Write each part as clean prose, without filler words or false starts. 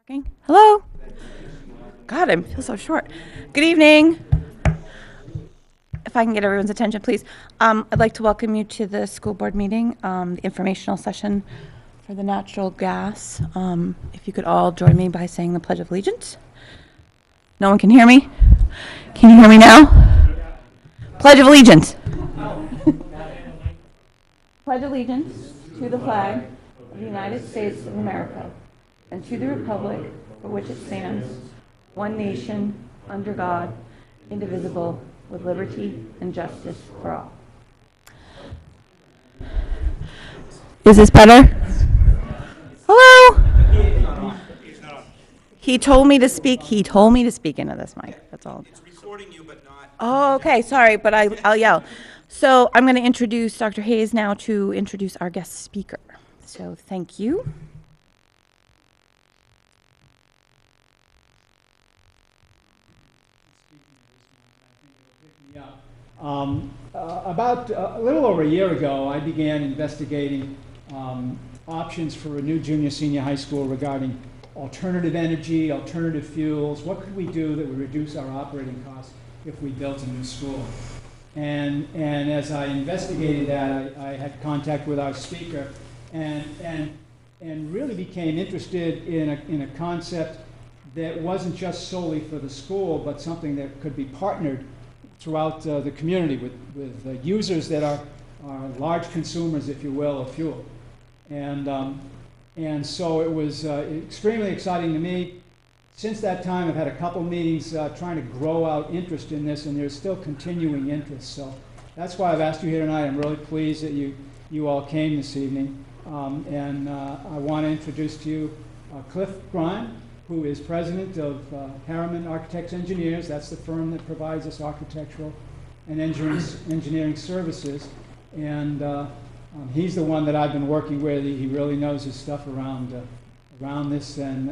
Working? Hello? God, I feel so short. Good evening. If I can get everyone's attention, please. I'd like to welcome you to the school board meeting, the informational session for the natural gas. If you could all join me by saying the Pledge of Allegiance. No one can hear me? Can you hear me now? Pledge of Allegiance. Pledge allegiance to the flag of the United States of America and to the republic for which it stands, one nation, under God, indivisible, with liberty and justice for all. Is this better? Hello? He told me to speak. He told me to speak into this mic. That's all. It's recording you, but not. Oh, okay. Sorry, but I'll yell. So I'm going to introduce Dr. Hayes now to introduce our guest speaker. So thank you. About a little over a year ago, I began investigating options for a new junior-senior high school regarding alternative energy, alternative fuels. What could we do that would reduce our operating costs if we built a new school? And as I investigated that, I had contact with our speaker and really became interested in a concept that wasn't just solely for the school, but something that could be partnered throughout the community with users that are large consumers, if you will, of fuel. And so it was extremely exciting to me. Since that time, I've had a couple meetings trying to grow out interest in this, and there's still continuing interest. So that's why I've asked you here tonight. I'm really pleased that you all came this evening. And I want to introduce to you Cliff Grime, who is president of Harriman Architects Engineers. That's the firm that provides us architectural and engineering services. And he's the one that I've been working with. He really knows his stuff around this, and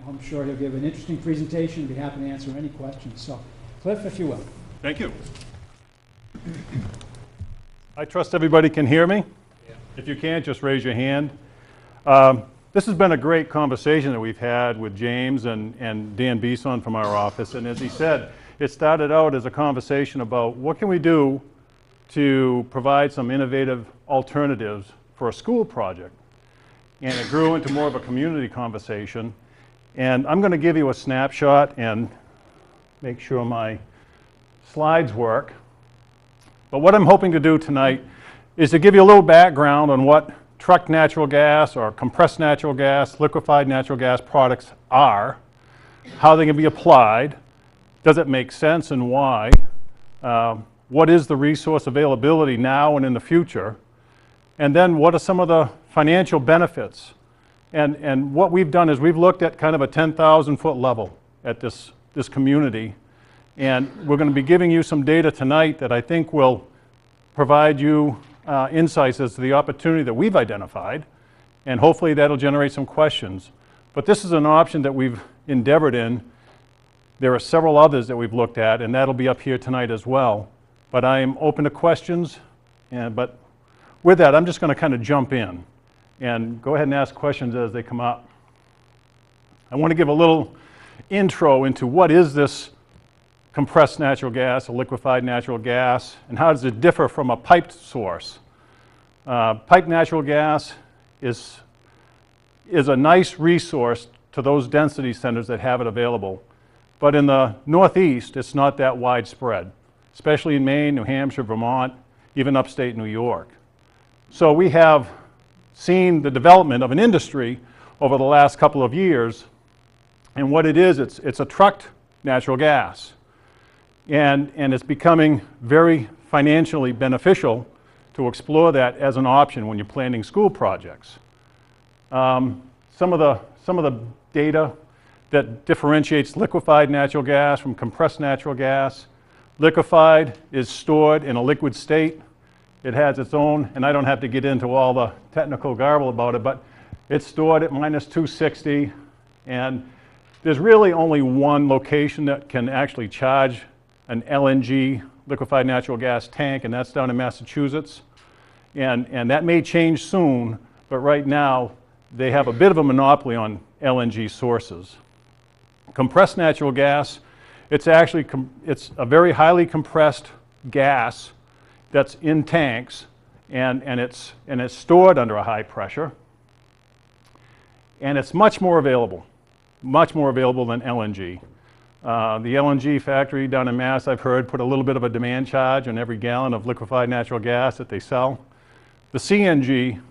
I'm sure he'll give an interesting presentation and be happy to answer any questions. So, Cliff, if you will. Thank you. I trust everybody can hear me. Yeah. If you can't, just raise your hand. This has been a great conversation that we've had with James and Dan Beeson from our office. And as he said, it started out as a conversation about what can we do to provide some innovative alternatives for a school project. And it grew into more of a community conversation. And I'm going to give you a snapshot and make sure my slides work. But what I'm hoping to do tonight is to give you a little background on what trucked natural gas or compressed natural gas, liquefied natural gas products are, how they can be applied, does it make sense and why, what is the resource availability now and in the future, and then what are some of the financial benefits. And what we've done is we've looked at kind of a 10,000 foot level at this community, and we're going to be giving you some data tonight that I think will provide you insights as to the opportunity that we've identified, and hopefully that'll generate some questions. But this is an option that we've endeavored in. There are several others that we've looked at, and that'll be up here tonight as well. But I am open to questions, but with that, I'm just going to kind of jump in and go ahead and ask questions as they come up. I want to give a little intro into what is this compressed natural gas, or liquefied natural gas, and how does it differ from a piped source? Piped natural gas is a nice resource to those density centers that have it available. But in the Northeast, it's not that widespread, especially in Maine, New Hampshire, Vermont, even upstate New York. So we have seen the development of an industry over the last couple of years, and what it is, it's a trucked natural gas. And it's becoming very financially beneficial to explore that as an option when you're planning school projects. Some of the data that differentiates liquefied natural gas from compressed natural gas. Liquefied is stored in a liquid state. It has its own, and I don't have to get into all the technical garble about it, but it's stored at minus 260, and there's really only one location that can actually charge an LNG, liquefied natural gas tank, and that's down in Massachusetts. And that may change soon, but right now they have a bit of a monopoly on LNG sources. Compressed natural gas, it's actually it's a very highly compressed gas that's in tanks, and it's stored under a high pressure, and it's much more available than LNG. The LNG factory down in Mass, I've heard, put a little bit of a demand charge on every gallon of liquefied natural gas that they sell. The CNG,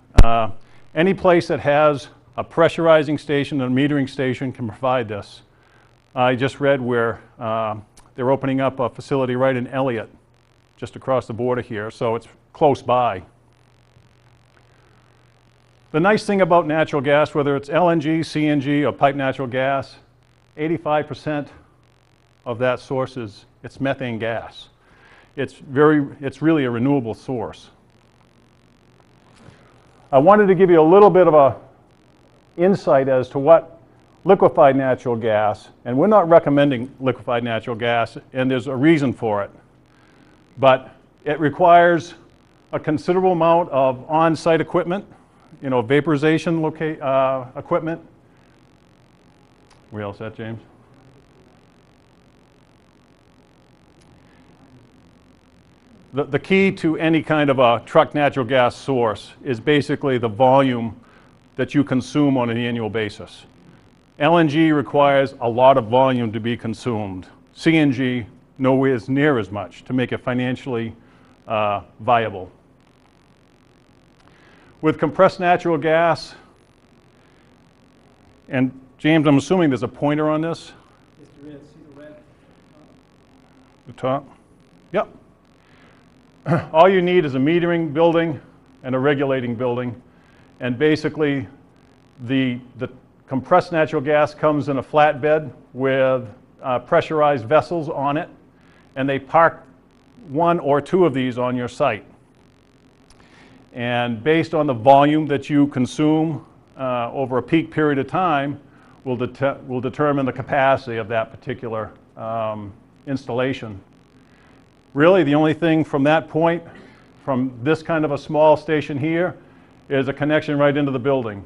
any place that has a pressurizing station and a metering station can provide this. I just read where they're opening up a facility right in Elliott, just across the border here, so it's close by. The nice thing about natural gas, whether it's LNG, CNG, or piped natural gas, 85% of that source it's methane gas. It's really a renewable source. I wanted to give you a little bit of a insight as to what liquefied natural gas, and we're not recommending liquefied natural gas, and there's a reason for it, but it requires a considerable amount of on-site equipment, you know, vaporization equipment. We all set, James? The key to any kind of a truck natural gas source is basically the volume that you consume on an annual basis. LNG requires a lot of volume to be consumed. CNG, nowhere near as much to make it financially viable. With compressed natural gas, and James, I'm assuming there's a pointer on this? Yes, there is. See the red? The top? Yep. All you need is a metering building and a regulating building, and basically the compressed natural gas comes in a flatbed with pressurized vessels on it, and they park one or two of these on your site. And based on the volume that you consume over a peak period of time will determine the capacity of that particular installation. Really, the only thing from that point, from this kind of a small station here, is a connection right into the building.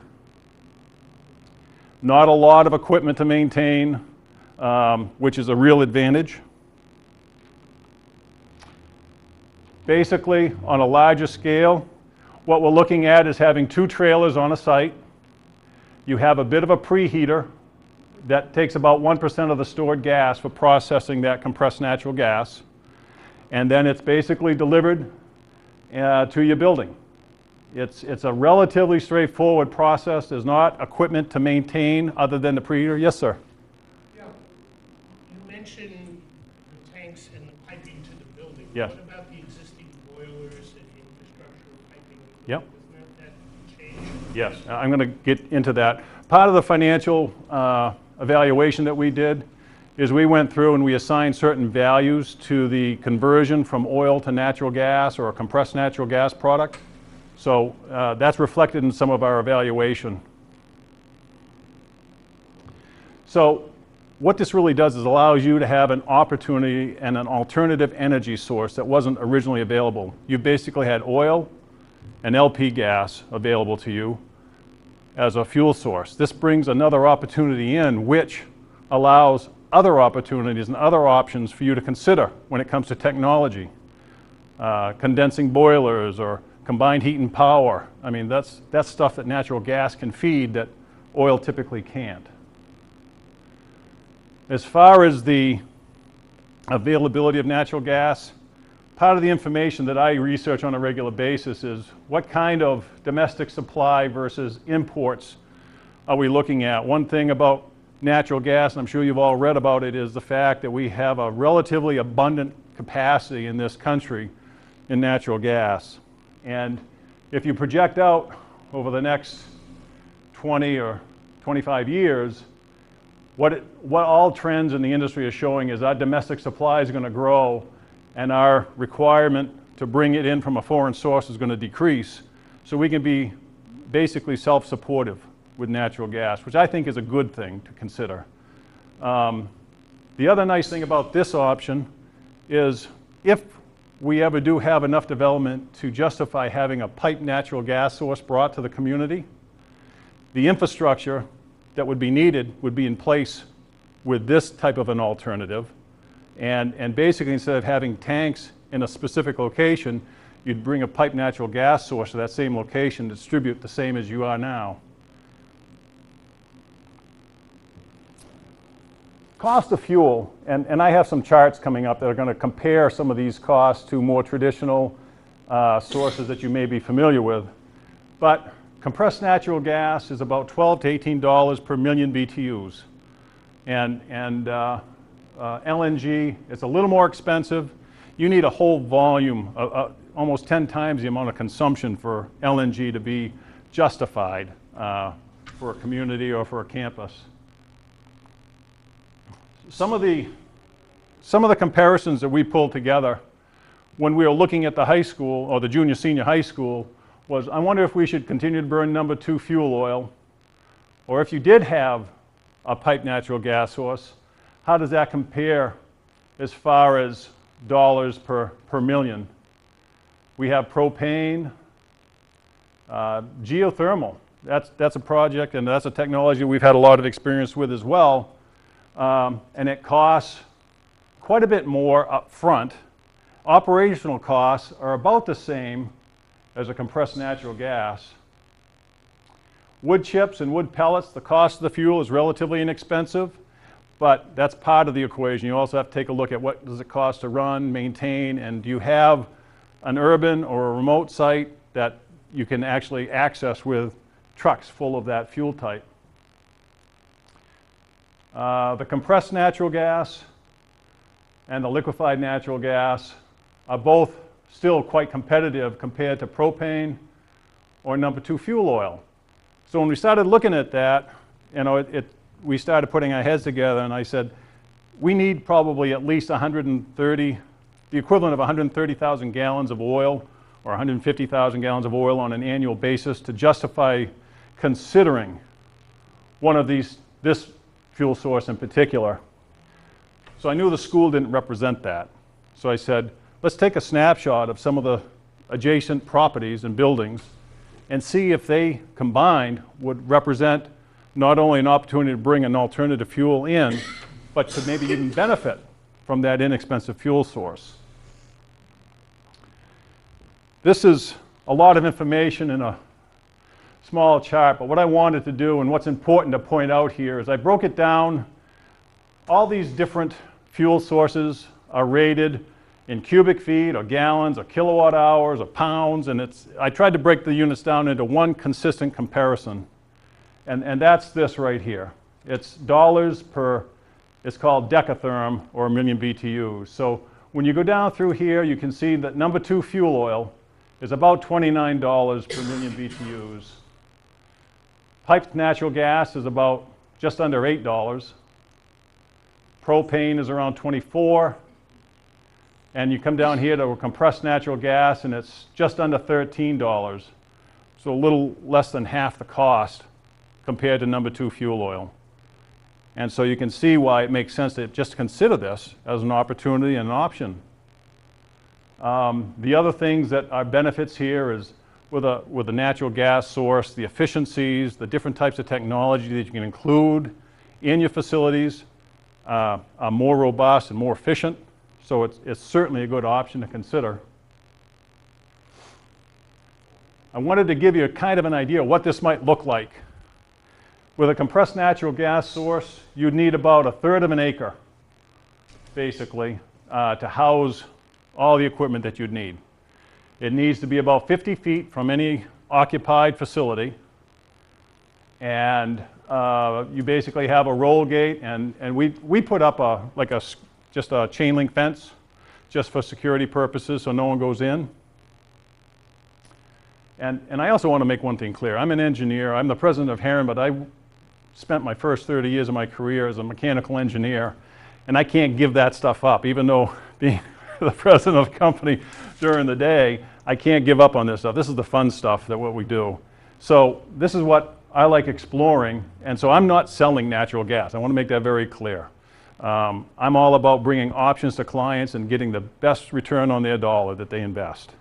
Not a lot of equipment to maintain, which is a real advantage. Basically, on a larger scale, what we're looking at is having 2 trailers on a site. You have a bit of a preheater that takes about 1% of the stored gas for processing that compressed natural gas. And then it's basically delivered to your building. It's a relatively straightforward process. There's not equipment to maintain other than the preheater. Yes, sir? Yeah. You mentioned the tanks and the piping to the building. Yes. What about the existing boilers and infrastructure piping? Yep. Doesn't that change? Yes, I'm going to get into that. Part of the financial evaluation that we did is we went through and we assigned certain values to the conversion from oil to natural gas or a compressed natural gas product. So that's reflected in some of our evaluation. So what this really does is allows you to have an opportunity and an alternative energy source that wasn't originally available. You basically had oil and LP gas available to you as a fuel source. This brings another opportunity in which allows other opportunities and other options for you to consider when it comes to technology. Condensing boilers or combined heat and power. I mean, that's stuff that natural gas can feed that oil typically can't. As far as the availability of natural gas, part of the information that I research on a regular basis is what kind of domestic supply versus imports are we looking at. One thing about natural gas, and I'm sure you've all read about it, is the fact that we have a relatively abundant capacity in this country in natural gas. And if you project out over the next 20 or 25 years, what all trends in the industry are showing is our domestic supply is going to grow and our requirement to bring it in from a foreign source is going to decrease. So we can be basically self-supportive with natural gas, which I think is a good thing to consider. The other nice thing about this option is if we ever do have enough development to justify having a piped natural gas source brought to the community, the infrastructure that would be needed would be in place with this type of an alternative. And basically, instead of having tanks in a specific location, you'd bring a piped natural gas source to that same location, distribute the same as you are now. Cost of fuel, and I have some charts coming up that are going to compare some of these costs to more traditional sources that you may be familiar with. But compressed natural gas is about $12 to $18 per million BTUs. And LNG is a little more expensive. You need a whole volume, almost 10 times the amount of consumption for LNG to be justified for a community or for a campus. Some of the comparisons that we pulled together when we were looking at the high school or the junior senior high school was, I wonder if we should continue to burn number 2 fuel oil, or if you did have a piped natural gas source, how does that compare as far as dollars per million? We have propane, geothermal. That's a project and that's a technology we've had a lot of experience with as well. And it costs quite a bit more up front. Operational costs are about the same as a compressed natural gas. Wood chips and wood pellets, the cost of the fuel is relatively inexpensive, but that's part of the equation. You also have to take a look at what does it cost to run, maintain, and do you have an urban or a remote site that you can actually access with trucks full of that fuel type. The compressed natural gas and the liquefied natural gas are both still quite competitive compared to propane or number 2 fuel oil. So when we started looking at that, you know, we started putting our heads together, and I said, we need probably at least 130, the equivalent of 130,000 gallons of oil or 150,000 gallons of oil on an annual basis to justify considering one of this fuel source in particular. So I knew the school didn't represent that. So I said, let's take a snapshot of some of the adjacent properties and buildings and see if they combined would represent not only an opportunity to bring an alternative fuel in, but to maybe even benefit from that inexpensive fuel source. This is a lot of information in a small chart, but what I wanted to do and what's important to point out here is I broke it down. All these different fuel sources are rated in cubic feet or gallons or kilowatt hours or pounds, and I tried to break the units down into one consistent comparison, and that's this right here. It's dollars per, it's called decatherm or a million BTUs. So when you go down through here, you can see that number 2 fuel oil is about $29 per million BTUs. Piped natural gas is about just under $8. Propane is around 24. And you come down here to compressed natural gas, and it's just under $13. So a little less than half the cost compared to number 2 fuel oil. And so you can see why it makes sense to just consider this as an opportunity and an option. The other things that are benefits here is with a natural gas source, the efficiencies, the different types of technology that you can include in your facilities are more robust and more efficient. So it's certainly a good option to consider. I wanted to give you a kind of an idea of what this might look like. With a compressed natural gas source, you'd need about 1/3 of an acre, basically, to house all the equipment that you'd need. It needs to be about 50 feet from any occupied facility. And you basically have a roll gate, and we put up just a chain link fence just for security purposes so no one goes in. And I also want to make one thing clear. I'm an engineer. I'm the president of Heron, but I spent my first 30 years of my career as a mechanical engineer, and I can't give that stuff up. Even though being the president of the company during the day, I can't give up on this stuff. This is the fun stuff that what we do. So this is what I like exploring, and so I'm not selling natural gas. I want to make that very clear. I'm all about bringing options to clients and getting the best return on their dollar that they invest.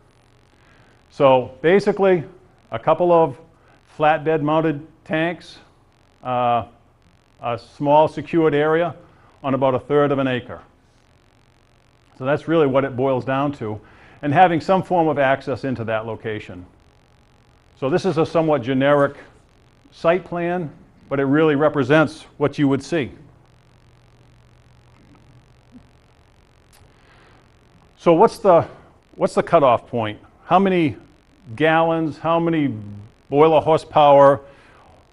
So basically, a couple of flatbed mounted tanks, a small secured area on about 1/3 of an acre. So that's really what it boils down to, and having some form of access into that location. So this is a somewhat generic site plan, but it really represents what you would see. So what's the cutoff point? How many gallons, how many boiler horsepower,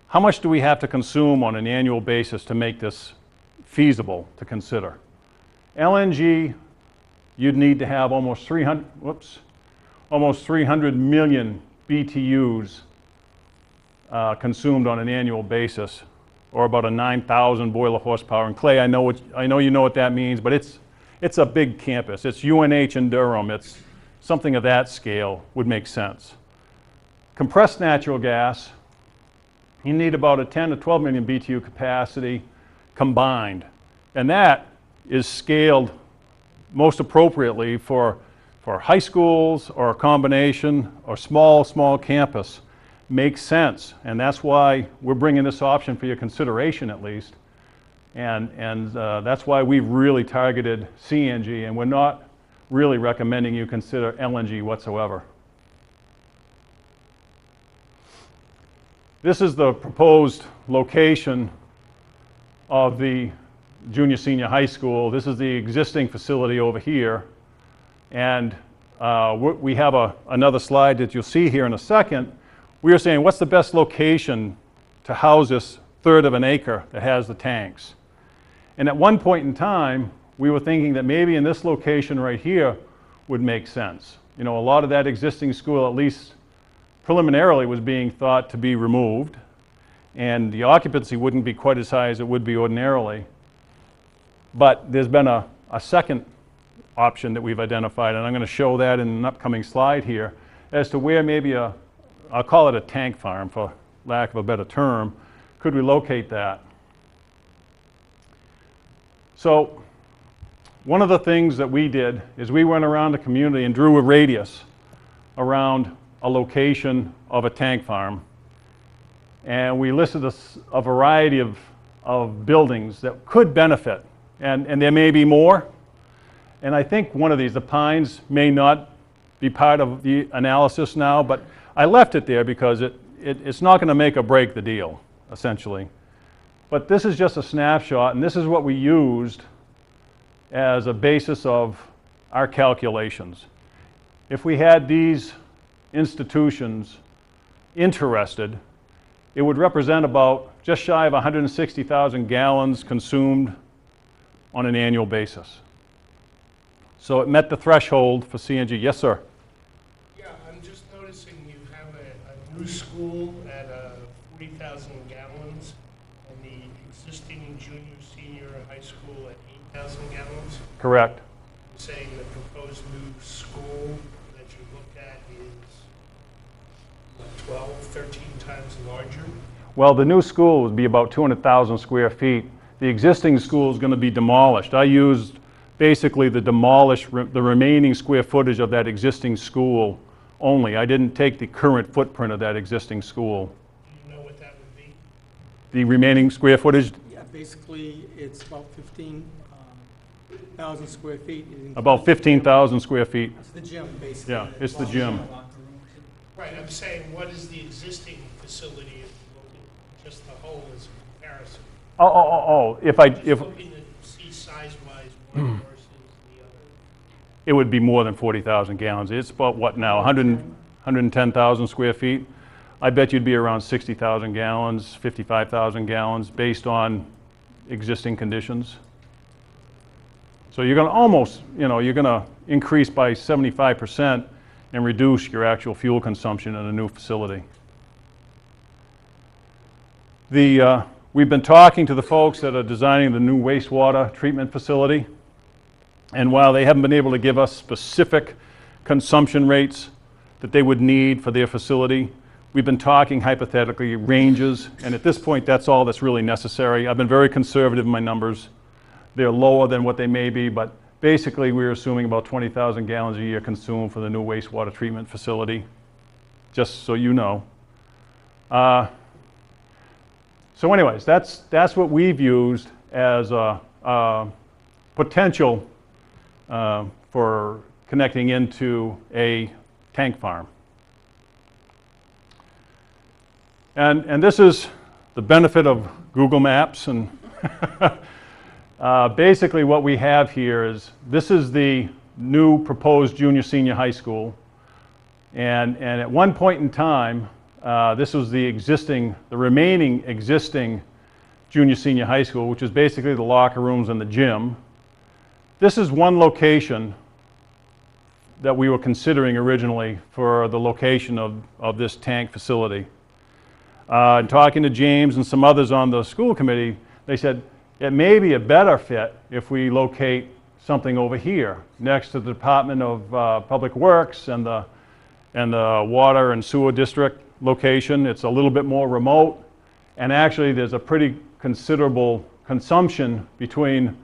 how much do we have to consume on an annual basis to make this feasible to consider? LNG, you'd need to have almost 300 million BTUs consumed on an annual basis, or about a 9,000 boiler horsepower. And Clay, I know you know what that means, but it's a big campus. It's UNH in Durham. It's something of that scale would make sense. Compressed natural gas, you need about a 10 to 12 million BTU capacity combined. And that is scaled most appropriately for high schools or a combination or small campus. Makes sense. And that's why we're bringing this option for your consideration at least. And that's why we've really targeted CNG, and we're not really recommending you consider LNG whatsoever. This is the proposed location of the junior senior high school. This is the existing facility over here. And we have another slide that you'll see here in a second. We are saying, what's the best location to house this 1/3 of an acre that has the tanks? And at one point in time, we were thinking that maybe in this location right here would make sense. You know, a lot of that existing school, at least preliminarily, was being thought to be removed, and the occupancy wouldn't be quite as high as it would be ordinarily. But there's been a second option that we've identified, and I'm going to show that in an upcoming slide here, as to where maybe I'll call it a tank farm for lack of a better term, could we locate that? So one of the things that we did is we went around the community and drew a radius around a location of a tank farm. And we listed a variety of buildings that could benefit. And there may be more. And I think one of these, the Pines, may not be part of the analysis now, but I left it there because it's not going to make or break the deal, essentially. But this is just a snapshot, and this is what we used as a basis of our calculations. If we had these institutions interested, it would represent about just shy of 160,000 gallons consumed on an annual basis. So it met the threshold for CNG. Yes, sir? Yeah, I'm just noticing you have a new school at 40,000 gallons, and the existing junior, senior high school at 8,000 gallons. Correct. You're saying the proposed new school that you looked at is, what, 12, 13 times larger? Well, the new school would be about 200,000 square feet. The existing school is going to be demolished. I used basically the remaining square footage of that existing school only. I didn't take the current footprint of that existing school. Do you know what that would be? The remaining square footage, Yeah, basically, it's about 15,000 square feet. It includes about 15,000 square feet. It's the gym, basically. Yeah, it's the gym. Right, I'm saying, what is the existing facility, if you look at just the whole as a comparison? If Just looking to see size-wise one versus the other. it would be more than 40,000 gallons. It's about what now, 110,000 square feet? I bet you'd be around 60,000 gallons, 55,000 gallons based on existing conditions. So you're going to almost, you're going to increase by 75% and reduce your actual fuel consumption in a new facility. We've been talking to the folks that are designing the new wastewater treatment facility, and while they haven't been able to give us specific consumption rates that they would need for their facility, we've been talking hypothetically ranges, and at this point that's all that's really necessary. I've been very conservative in my numbers. They're lower than what they may be, but basically we're assuming about 20,000 gallons a year consumed for the new wastewater treatment facility, just so you know. So anyways, that's what we've used as a potential for connecting into a tank farm. And this is the benefit of Google Maps. And basically what we have here is, this is the new proposed junior senior high school. And at one point in time, this was the remaining existing junior senior high school, which is basically the locker rooms and the gym. This is one location that we were considering originally for the location of this tank facility. And talking to James and some others on the school committee, they said it may be a better fit if we locate something over here next to the Department of Public Works and the Water and Sewer District location. It's a little bit more remote, and actually there's a pretty considerable consumption between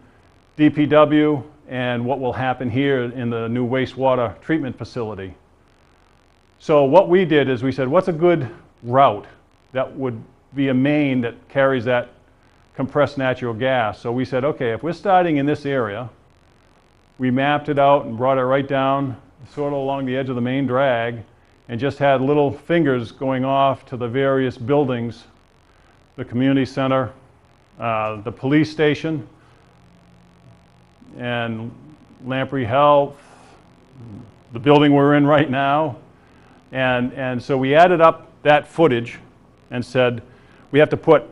DPW and what will happen here in the new wastewater treatment facility. So what we did is we said, what's a good route that would be a main that carries that compressed natural gas? So we said, okay, if we're starting in this area, we mapped it out and brought it right down sort of along the edge of the main drag, and just had little fingers going off to the various buildings, the community center, the police station, and Lamprey Health, the building we're in right now. And so we added up that footage and said, we have to put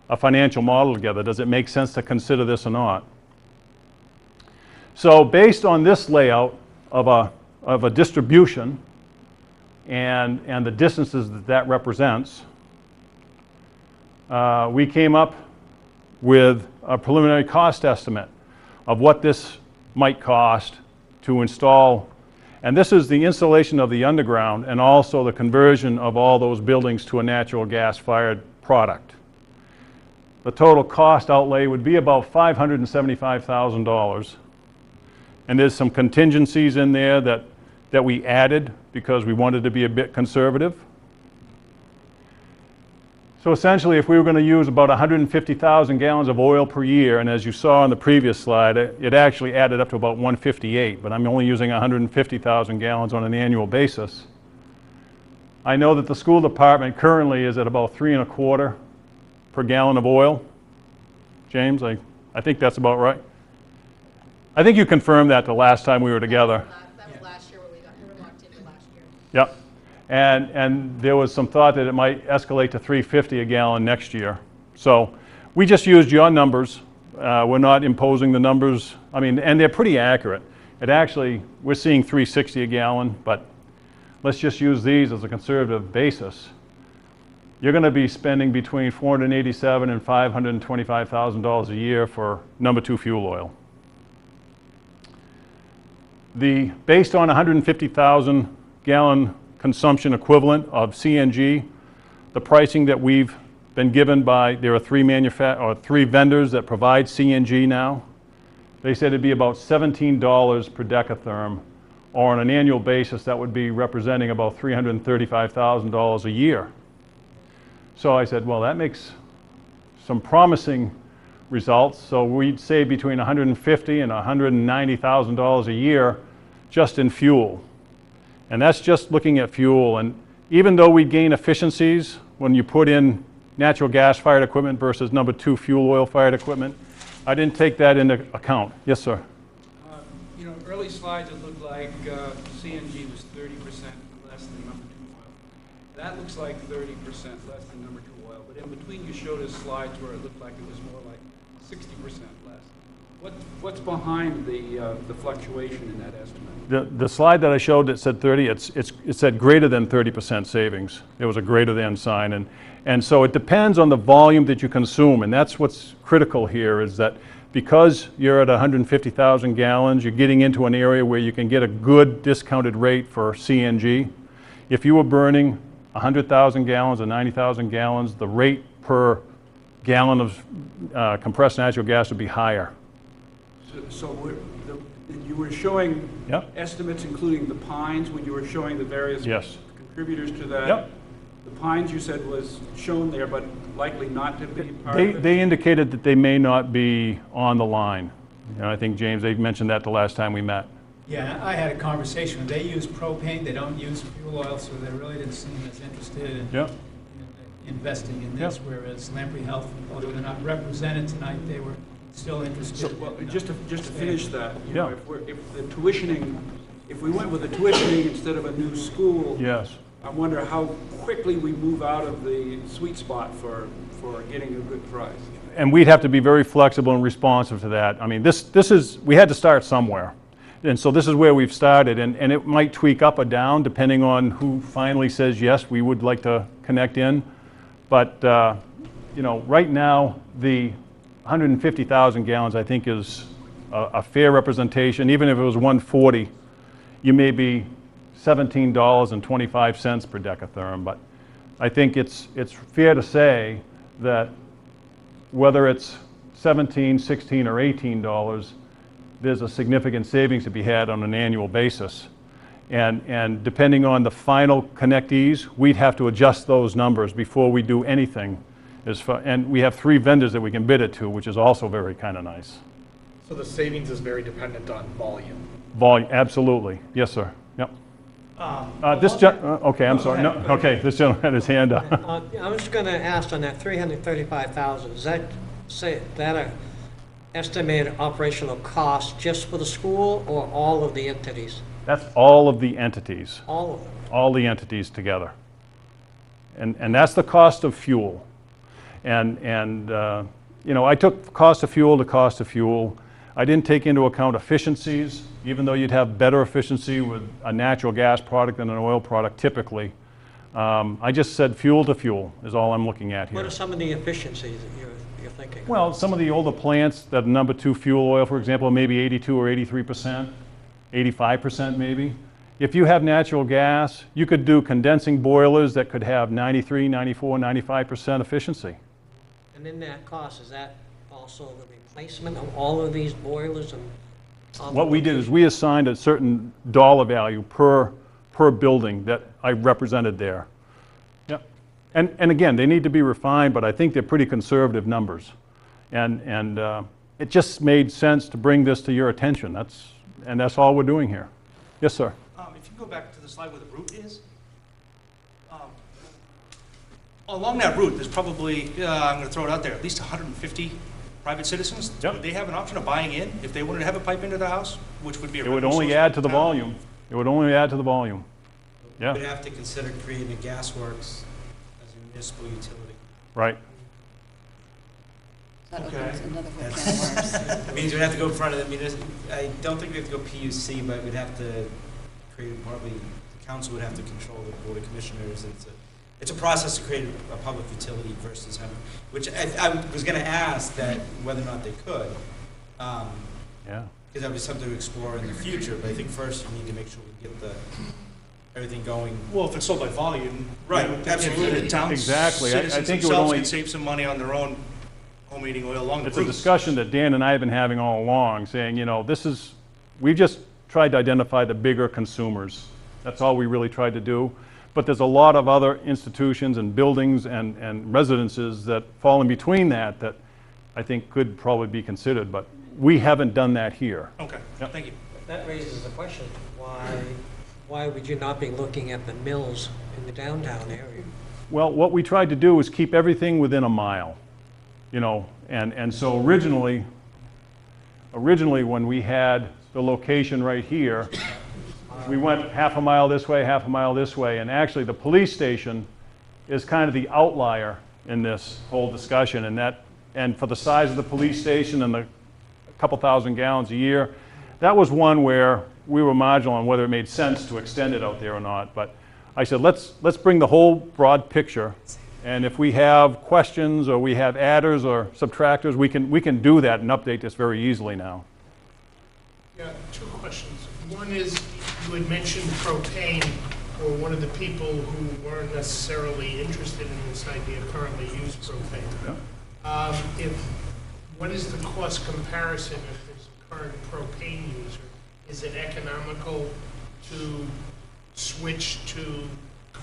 a financial model together. Does it make sense to consider this or not? So based on this layout of a distribution and the distances that represents, we came up with a preliminary cost estimate of what this might cost to install. And this is the installation of the underground and also the conversion of all those buildings to a natural gas-fired product. The total cost outlay would be about $575,000. And there's some contingencies in there that we added because we wanted to be a bit conservative. So essentially, if we were going to use about 150,000 gallons of oil per year, and as you saw on the previous slide, it actually added up to about 158, but I'm only using 150,000 gallons on an annual basis. I know that the school department currently is at about 3.25 per gallon of oil. James, I think that's about right. I think you confirmed that the last time we were together. That was last year when we were locked into last year. Yep. And there was some thought that it might escalate to 350 a gallon next year. So we just used your numbers. We're not imposing the numbers. I mean, and they're pretty accurate. It actually, we're seeing 360 a gallon, but let's just use these as a conservative basis. You're going to be spending between $487,000 and $525,000 a year for number 2 fuel oil. Based on 150,000 gallon consumption equivalent of CNG, the pricing that we've been given by, there are 3 vendors that provide CNG now. They said it'd be about $17 per decatherm, or on an annual basis that would be representing about $335,000 a year. So I said, well, that makes some promising results. So we'd save between $150,000 and $190,000 a year just in fuel. And that's just looking at fuel. And even though we gain efficiencies when you put in natural gas-fired equipment versus number 2 fuel oil-fired equipment, I didn't take that into account. Yes, sir. You know, early slides, it looked like CNG was 30% less than number 2 oil. That looks like 30% less than number 2 oil. But in between, you showed us slides where it looked like it was more like 60% less. What's behind the fluctuation in that estimate? The slide that I showed that said 30, it said greater than 30% savings. There was a greater than sign. And so it depends on the volume that you consume. And that's what's critical here, is that because you're at 150,000 gallons, you're getting into an area where you can get a good discounted rate for CNG. If you were burning 100,000 gallons or 90,000 gallons, the rate per gallon of compressed natural gas would be higher. So you were showing Yep. estimates including the pines when you were showing the various Yes. contributors to that? Yep. The Pines, you said, was shown there, but likely not to be part of it? They indicated that they may not be on the line. And I think, James, they mentioned that the last time we met. Yeah, I had a conversation. They use propane, they don't use fuel oil, so they really didn't seem as interested in Yeah. investing in this, whereas Lamprey Health, although they're not represented tonight, they were still interested. Well, just to finish that, you Yeah. know, if the tuitioning, if we went with the tuitioning instead of a new school, Yes. I wonder how quickly we move out of the sweet spot for getting a good price. And we'd have to be very flexible and responsive to that. I mean, this is, we had to start somewhere. And so this is where we've started, and it might tweak up or down depending on who finally says, yes, we would like to connect in. But, you know, right now, the 150,000 gallons, I think, is a fair representation. Even if it was 140, you may be $17.25 per decatherm. But I think it's fair to say that whether it's $17, $16, or $18, there's a significant savings to be had on an annual basis. And depending on the final connectees, we'd have to adjust those numbers before we do anything. And we have 3 vendors that we can bid it to, which is also very kind of nice. So the savings is very dependent on volume. Volume, absolutely. Yes, sir. Yep. Okay, I'm sorry. No, okay, this gentleman had his hand up. I was going to ask on that 335,000, is that a estimated operational cost just for the school or all of the entities? That's all of the entities. All of them? All the entities together. And that's the cost of fuel. And you know, I took cost of fuel to cost of fuel. I didn't take into account efficiencies, even though you'd have better efficiency with a natural gas product than an oil product typically. I just said fuel to fuel is all I'm looking at here. What are some of the efficiencies that you're thinking? Well, some of the older plants that number 2 fuel oil, for example, maybe 82 or 83%, 85% maybe. If you have natural gas, you could do condensing boilers that could have 93, 94, 95% efficiency. And in that cost, is that also the replacement of all of these boilers and? What we did is we assigned a certain dollar value per building that I represented there. Yep. And again, they need to be refined, but I think they're pretty conservative numbers. And it just made sense to bring this to your attention. That's all we're doing here. Yes, sir. If you go back to the slide where the route is, along that route, there's probably, I'm going to throw it out there, at least 150 private citizens. Yep. Would they have an option of buying in if they wanted to have a pipe into the house, which would be a It would revenue only source add for to the town? volume. It would only add to the volume. Yeah, We'd have to consider creating a gas works as a municipal utility. right. That Okay. opens another whole can of worms. That means we'd have to go in front of the municipal, I don't think we have to go PUC, but we'd have to create partly, the council would have to control the board of commissioners. And it's a process to create a public utility versus having, which I was gonna ask that whether or not they could. Yeah. Because that was something to explore in the future, but I think first we need to make sure we get everything going. Well, if it's sold by volume. Right, you know, absolutely. if the town Exactly. I citizens think it would themselves only- can save some money on their own home heating oil along the It's a routes. discussion that Dan and I have been having all along, saying, you know, we've just tried to identify the bigger consumers. That's all we really tried to do. But there's a lot of other institutions and buildings and residences that fall in between that I think could probably be considered, but we haven't done that here. Okay, Yep. thank you. That raises the question, why would you not be looking at the mills in the downtown area? Well, what we tried to do was keep everything within a mile, you know, and so originally when we had the location right here, we went half a mile this way, half a mile this way, and actually the police station is kind of the outlier in this whole discussion, and for the size of the police station and the couple thousand gallons a year, that was one where we were marginal on whether it made sense to extend it out there or not. But I said, let's bring the whole broad picture, and if we have questions or we have adders or subtractors, we can do that and update this very easily now. Yeah, 2 questions. One is, you had mentioned propane, or one of the people who weren't necessarily interested in this idea currently use propane. What is the cost comparison if there's a current propane user? Is it economical to switch to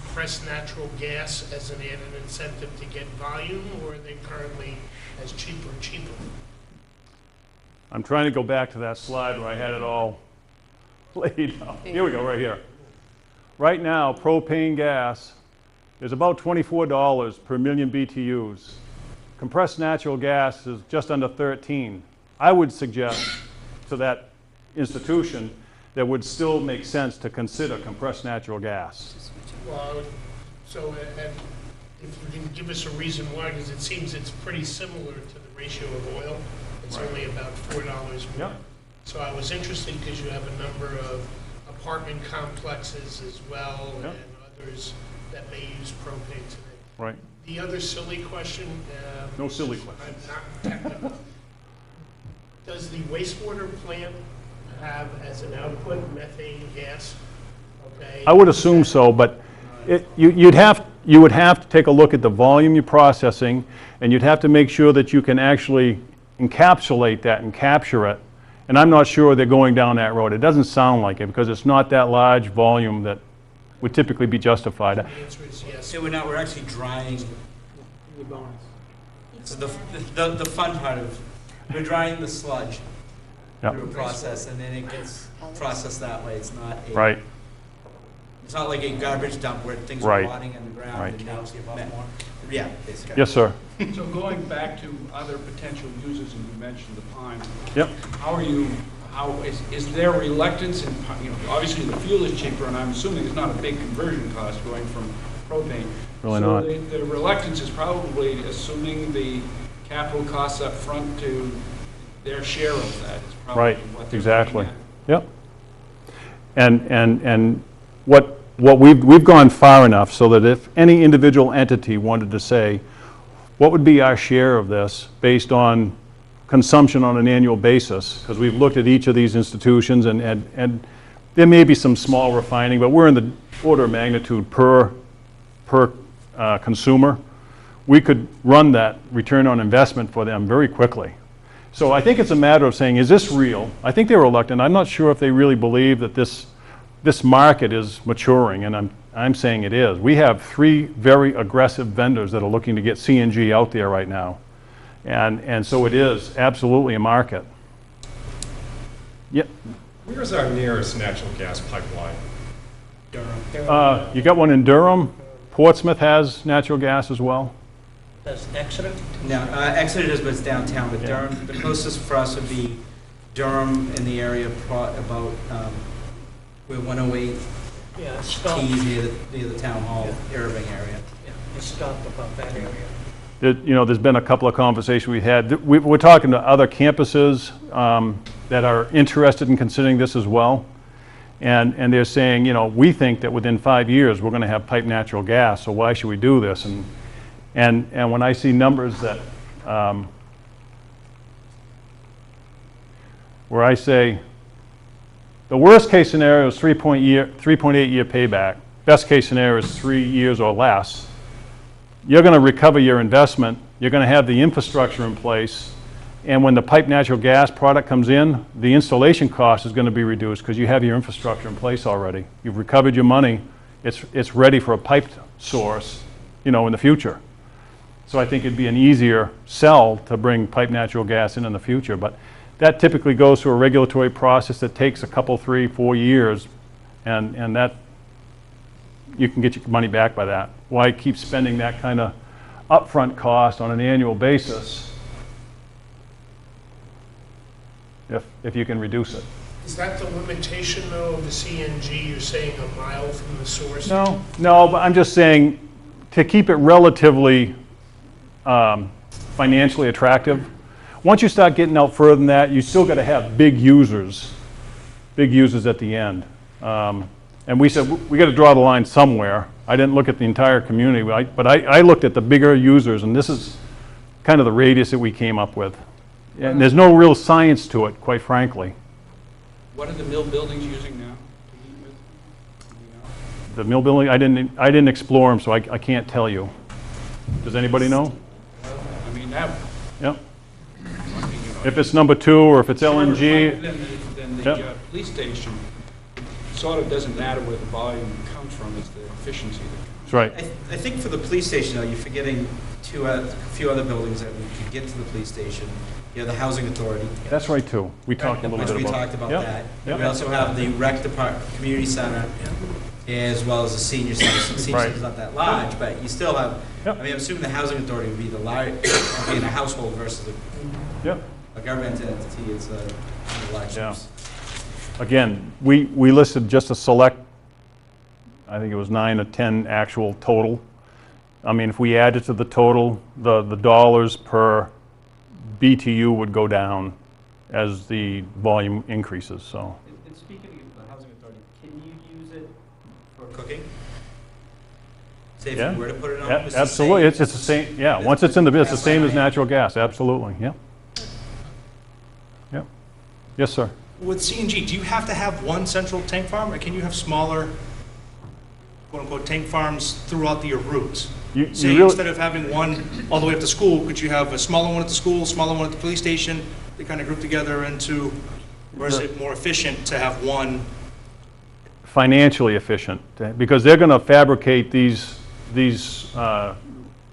compressed natural gas as an added incentive to get volume, or are they currently as cheaper? I'm trying to go back to that slide where I had it all laid out. Here we go, right here. Right now, propane gas is about $24 per million BTUs. Compressed natural gas is just under 13. I would suggest to that institution that would still make sense to consider compressed natural gas. Well, so and if you can give us a reason why, because it seems it's pretty similar to the ratio of oil. It's only about $4 more. Yep. So I was interested because you have a number of apartment complexes as well, Yep. and others that may use propane today. Right. The other silly question. No silly questions. I'm not technical. Does the wastewater plant have as an output methane gas? Okay. I would assume so, but you would have to take a look at the volume you're processing, and you'd have to make sure that you can actually encapsulate that and capture it. And I'm not sure they're going down that road. It doesn't sound like it because it's not that large volume that would typically be justified. The answer is yes. So we're actually drying. So the fun part of, we're drying the sludge Yep. through a process, and then it gets processed that way. It's not a, Right. It's not like a garbage dump where things Right. are rotting in the ground. Right. And now yeah, basically. Yes, sir. So going back to other potential users, and you mentioned the pine, Yep. is there reluctance in, obviously the fuel is cheaper, and I'm assuming it's not a big conversion cost going from propane. Really not. So the reluctance is probably assuming the capital costs up front to their share of that is probably Right, what they're exactly. looking at. Yep. And what we've gone far enough so that if any individual entity wanted to say, what would be our share of this based on consumption on an annual basis, because we've looked at each of these institutions and there may be some small refining, but we're in the order of magnitude per consumer. We could run that return on investment for them very quickly. So I think it's a matter of saying, is this real? I think they're reluctant. I'm not sure if they really believe that this market is maturing, and I'm saying it is. We have 3 very aggressive vendors that are looking to get CNG out there right now. And so it is absolutely a market. Yep. Where's our nearest natural gas pipeline? Durham. You got one in Durham. Portsmouth has natural gas as well. Does Exeter? No, Exeter does, but it's downtown. But Yeah. Durham, the closest for us would be Durham in the area about where 108 Yeah, it stopped. T's near the town hall, Irving area. Yeah, it stopped about that area. There's been a couple of conversations we've had. We're talking to other campuses that are interested in considering this as well. And they're saying, we think that within 5 years, we're going to have piped natural gas, so why should we do this? And when I see numbers that, where I say, the worst case scenario is 3.8 year payback. Best case scenario is 3 years or less. You're going to recover your investment. You're going to have the infrastructure in place. And when the piped natural gas product comes in, the installation cost is going to be reduced because you have your infrastructure in place already. You've recovered your money. It's ready for a piped source, in the future. So I think it'd be an easier sell to bring piped natural gas in the future. But that typically goes through a regulatory process that takes a couple, 3, 4 years, and that you can get your money back by that. Why keep spending that kind of upfront cost on an annual basis if you can reduce it? Is that the limitation, though, of the CNG? You're saying a mile from the source? No, but I'm just saying to keep it relatively financially attractive. Once you start getting out further than that, you still got to have big users at the end. And we said we got to draw the line somewhere. I didn't look at the entire community, but I looked at the bigger users, and this is kind of the radius that we came up with. And there's no real science to it, quite frankly. What are the mill buildings using now to heat with? Do you know? The mill building, I didn't explore them, so I can't tell you. Does anybody know? I mean, that, Yep. If it's number 2 or if it's LNG. Then the Yep. police station, sort of doesn't matter where the volume comes from, it's the efficiency that That's right. I think for the police station, though, you're forgetting a few other buildings that we could get to the police station. You know, the housing authority. That's right, too. We talked a little Which bit we about. talked about Yep, that. yep. We also have the rec department, community center, as well as the senior center. So the senior Right. center's not that large, but you still have, Yep. I mean, I'm assuming the housing authority would be the large, being a household versus Yep. a government entity is a large. Yeah. Again, we listed just a select, I think it was 9 or 10 actual total. I mean, if we added to the total, the dollars per BTU would go down as the volume increases, so. And speaking of the housing authority, can you use it for cooking? Say if Yeah. you were to put it on? Yeah, it's the absolutely, same- it's the same, yeah, once it's in the, it's the same as natural gas, absolutely, yeah. Yeah. Yes, sir. With CNG, do you have to have one central tank farm, or can you have smaller, quote-unquote, tank farms throughout your routes? You Say, really- instead of having one all the way up to school, could you have a smaller one at the school, smaller one at the police station? They kind of group together into, or is it more efficient to have one? Financially efficient, because they're going to fabricate these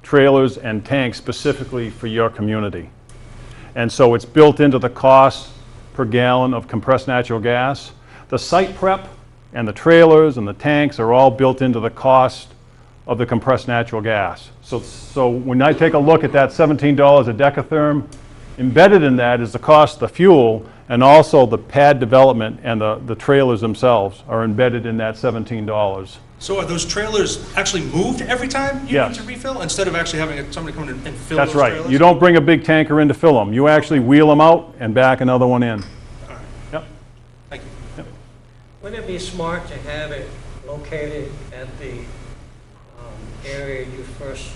trailers and tanks specifically for your community. And so it's built into the cost per gallon of compressed natural gas. The site prep and the trailers and the tanks are all built into the cost of the compressed natural gas. So when I take a look at that $17 a decatherm, embedded in that is the cost of the fuel, and also the pad development and the trailers themselves are embedded in that $17. So are those trailers actually moved every time you Yes. need to refill, instead of actually having somebody come in and fill those That's trailers? right. You don't bring a big tanker in to fill them. You actually wheel them out and back another one in. Yep. Thank you. Wouldn't it be smart to have it located at the area you first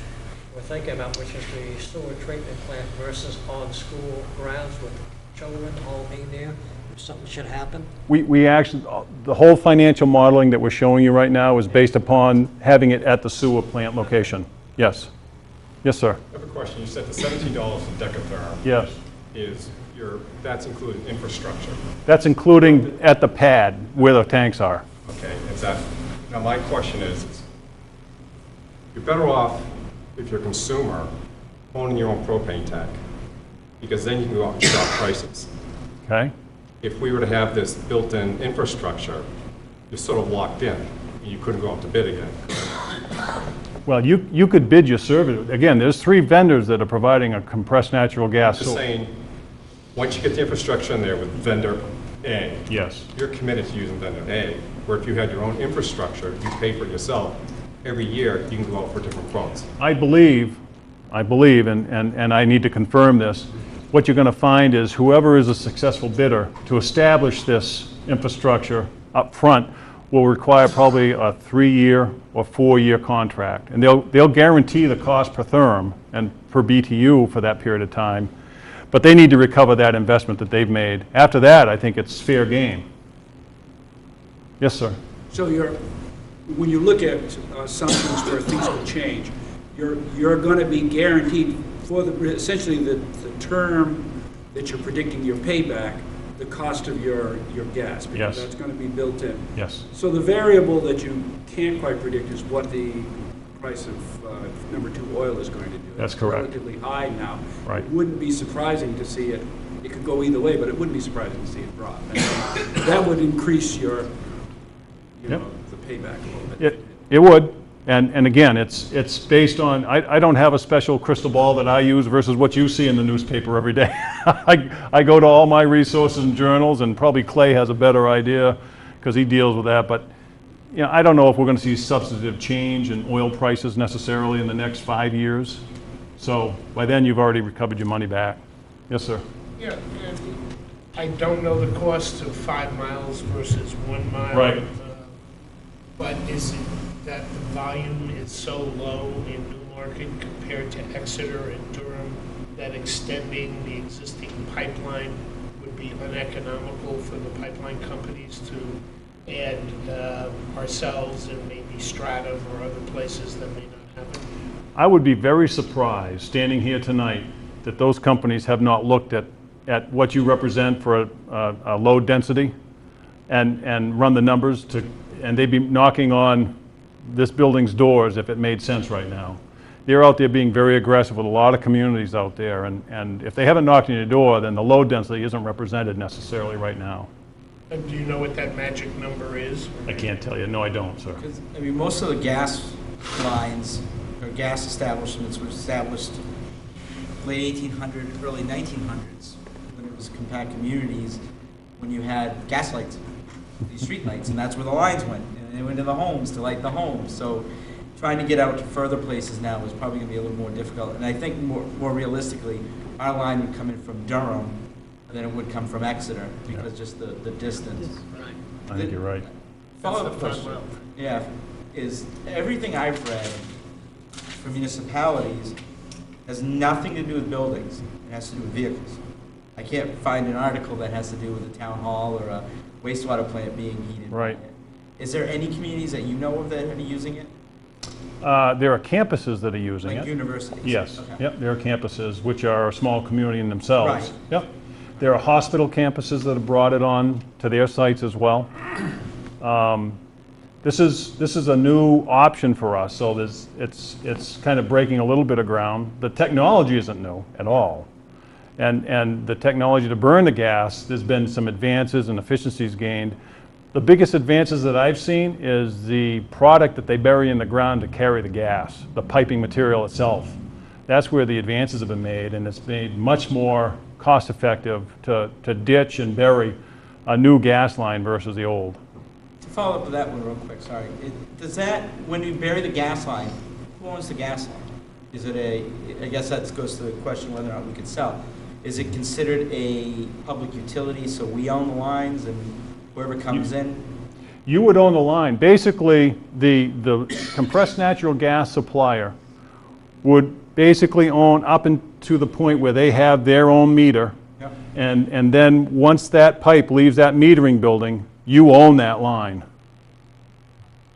were thinking about, which is the sewer treatment plant versus on school grounds with children all being there? If something should happen? We actually, the whole financial modeling that we're showing you right now is based upon having it at the sewer plant location. Yes. Yes, sir. I have a question. You said the $17 a decatherm Yes. is that's included infrastructure. That's including at the pad where the tanks are. Okay, now my question is, you're better off if you're a consumer owning your own propane tank, because then you can go out and shop prices. Okay? If we were to have this built-in infrastructure, you're sort of locked in. You couldn't go out to bid again. Well, you could bid your service. Again, there's 3 vendors that are providing a compressed natural gas. Just saying, once you get the infrastructure in there with vendor A, Yes. you're committed to using vendor A, where if you had your own infrastructure, you pay for it yourself, every year you can go out for different quotes. I believe, and I need to confirm this, what you're going to find is whoever is a successful bidder to establish this infrastructure up front will require probably a 3-year or 4-year contract. And they'll guarantee the cost per therm and per BTU for that period of time, but they need to recover that investment that they've made. After that, I think it's fair game. Yes, sir. So when you look at assumptions where things will change, you're going to be guaranteed for essentially the term that you're predicting your payback, the cost of your gas, because Yes. that's going to be built in. Yes. So the variable that you can't quite predict is what the price of number 2 oil is going to do. That's It's correct. relatively high now. Right. It wouldn't be surprising to see it. It could go either way, but it wouldn't be surprising to see it drop. And so that would increase your, Yep. the payback a little bit. It would, and again, it's based on, I don't have a special crystal ball that I use versus what you see in the newspaper every day. I go to all my resources and journals, and probably Clay has a better idea because he deals with that, but you know, I don't know if we're going to see substantive change in oil prices necessarily in the next 5 years. So by then, you've already recovered your money back. Yes, sir. Yeah, and I don't know the cost of 5 miles versus 1 mile. Right. But is it that the volume is so low in Newmarket compared to Exeter and Durham that extending the existing pipeline would be uneconomical for the pipeline companies to add ourselves and maybe Stratum or other places that may not have it? I would be very surprised, standing here tonight, that those companies have not looked at what you represent for a low density and run the numbers and they'd be knocking on this building's doors if it made sense right now. They're out there being very aggressive with a lot of communities out there, and if they haven't knocked on your door, then the load density isn't represented necessarily right now. And do you know what that magic number is? I can't tell you. No, I don't, sir. Because, I mean, most of the gas lines or gas establishments were established late 1800s, early 1900s, when it was compact communities, when you had gas lights, these street lights, and that's where the lines went. And they went to the homes to light the homes. So trying to get out to further places now is probably going to be a little more difficult. And I think more realistically, our line would come in from Durham than it would come from Exeter, because just the distance. I think you're right. Follow-up question, yeah, is everything I've read from municipalities has nothing to do with buildings. It has to do with vehicles. I can't find an article that has to do with a town hall or a wastewater plant being heated. Right. Is there any communities that you know of that are using it? There are campuses that are using Like it. universities? Yes, Okay. yep, there are campuses, which are a small community in themselves. Right. Yep. There are hospital campuses that have brought it on to their sites as well. This is a new option for us, so it's kind of breaking a little bit of ground. The technology isn't new at all. And the technology to burn the gas, there's been some advances and efficiencies gained. The biggest advances that I've seen is the product that they bury in the ground to carry the gas, the piping material itself. That's where the advances have been made, and it's made much more cost-effective to ditch and bury a new gas line versus the old. To follow up with that one real quick, sorry. Does that, when you bury the gas line, who owns the gas line? Is it I guess that goes to the question whether or not we could sell. Is it considered a public utility, so we own the lines and whoever comes in? You would own the line. Basically, the compressed natural gas supplier would basically own up to the point where they have their own meter. Yep. And then once that pipe leaves that metering building, you own that line.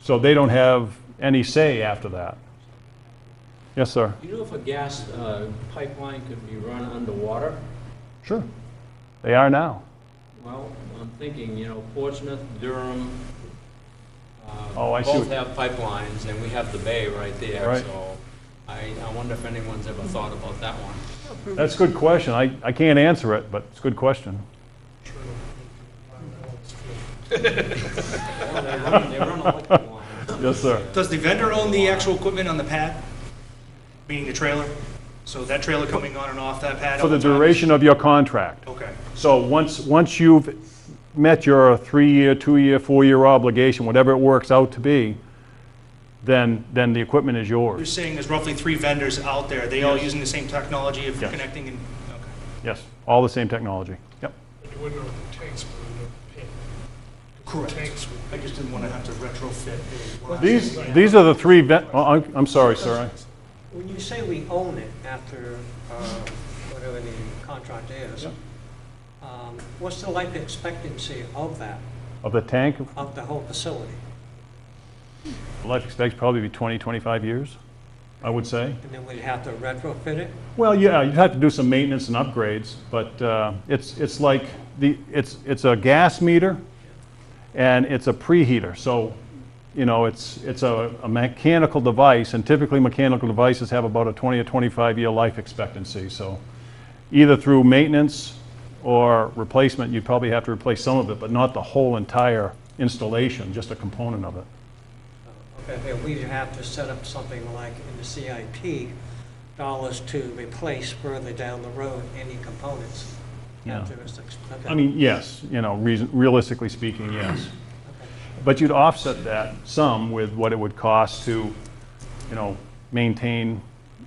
So they don't have any say after that. Yes, sir. Do you know if a gas pipeline could be run underwater? Sure. They are now. Well, I'm thinking, Portsmouth, Durham, Oh, I see both what- have pipelines, and we have the bay right there. Right. So I wonder if anyone's ever thought about that one. That's a good question. I can't answer it, but it's a good question. Well, they run electric lines. Yes, sir. Does the vendor own the actual equipment on the pad, meaning the trailer? So that trailer coming on and off that pad For all the time? duration of your contract. Okay. So once you've met your 3-year, 2-year, 4-year obligation, whatever it works out to be, then the equipment is You're yours. saying there's roughly 3 vendors out there. They all using the same technology of Yes. connecting and, okay. Yes, all the same technology. Yep. But you wouldn't know the tanks, but you know the pin. Correct. Tanks would I just didn't want to have to retrofit. These are the 3 I'm sorry, sir. When you say we own it after whatever the contract is, what's the life expectancy of that, Of the tank, of the whole facility? life expectancy probably be 20, 25 years, I would say. And then we'd have to retrofit it? Well, yeah, you'd have to do some maintenance and upgrades, but it's like it's a gas meter and it's a preheater. So, it's a mechanical device, and typically mechanical devices have about a 20 or 25 year life expectancy. So, either through maintenance or replacement, you'd probably have to replace some of it, but not the whole entire installation, just a component of it. Okay, we'd have to set up something like in the CIP, dollars to replace further down the road any components. Yeah. After it's okay. I mean, yes, realistically speaking, yes. But you'd offset that some with what it would cost to, maintain,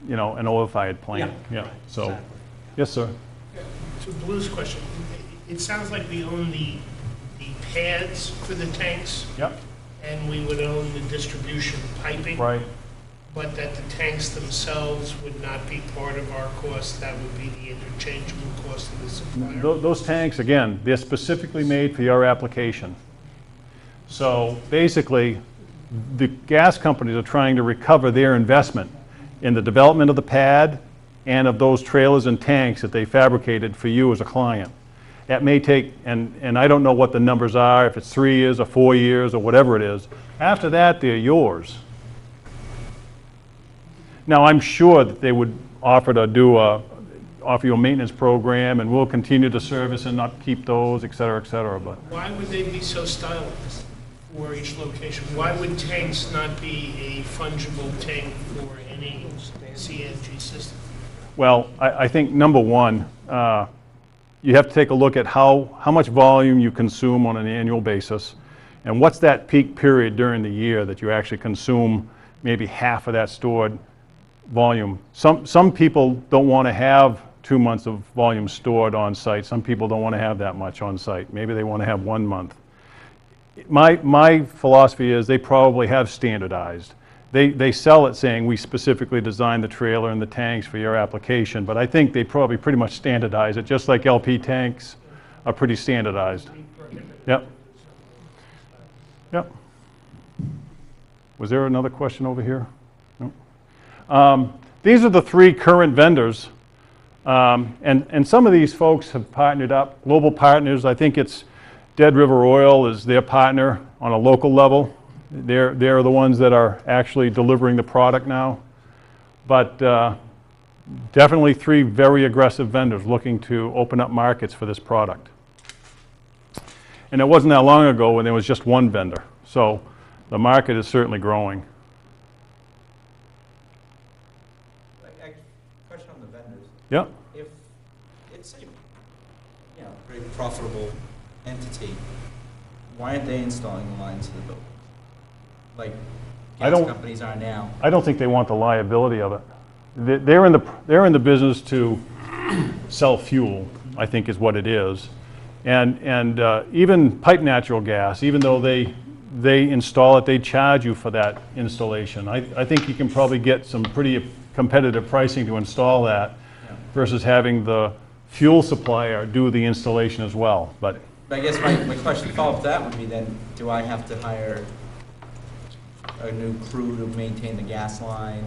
an oil-fired plant. Yeah. Yeah, so, Exactly. yes, sir. To Blue's question, it sounds like we own the pads for the tanks, Yep, and we would own the distribution piping. right. But that the tanks themselves would not be part of our cost, that would be the interchangeable cost of the supplier. Those tanks, again, they're specifically made for your application. So basically, the gas companies are trying to recover their investment in the development of the pad and of those trailers and tanks that they fabricated for you as a client. That may take, and I don't know what the numbers are, if it's 3 years or 4 years or whatever it is. After that, they're yours. Now, I'm sure that they would offer you a maintenance program, and we'll continue to service and upkeep those, et cetera, but. Why would they be so stylized for each location? Why would tanks not be a fungible tank for any CNG system? Well, I think number one, you have to take a look at how much volume you consume on an annual basis, and what's that peak period during the year that you actually consume maybe half of that stored volume. Some people don't want to have 2 months of volume stored on site. Some people don't want to have that much on site. Maybe they want to have 1 month. My philosophy is they probably have standardized. They sell it saying we specifically designed the trailer and the tanks for your application, but I think they probably pretty much standardize it, just like LP tanks are pretty standardized. Yep. Yep. Was there another question over here? No. These are the 3 current vendors, and some of these folks have partnered up, global partners. I think it's Dead River Oil is their partner on a local level. They're the ones that are actually delivering the product now. But definitely 3 very aggressive vendors looking to open up markets for this product. And it wasn't that long ago when there was just 1 vendor. So the market is certainly growing. Question on the vendors. Yep. If it's a very profitable entity, why aren't they installing the lines to the building? Like gas companies are now. I don't think they want the liability of it. They're in the business to sell fuel, I think is what it is. And even pipe natural gas, even though they install it, they charge you for that installation. I think you can probably get some pretty competitive pricing to install that versus having the fuel supplier do the installation as well. But I guess my question to follow up to that would be then, do I have to hire a new crew to maintain the gas line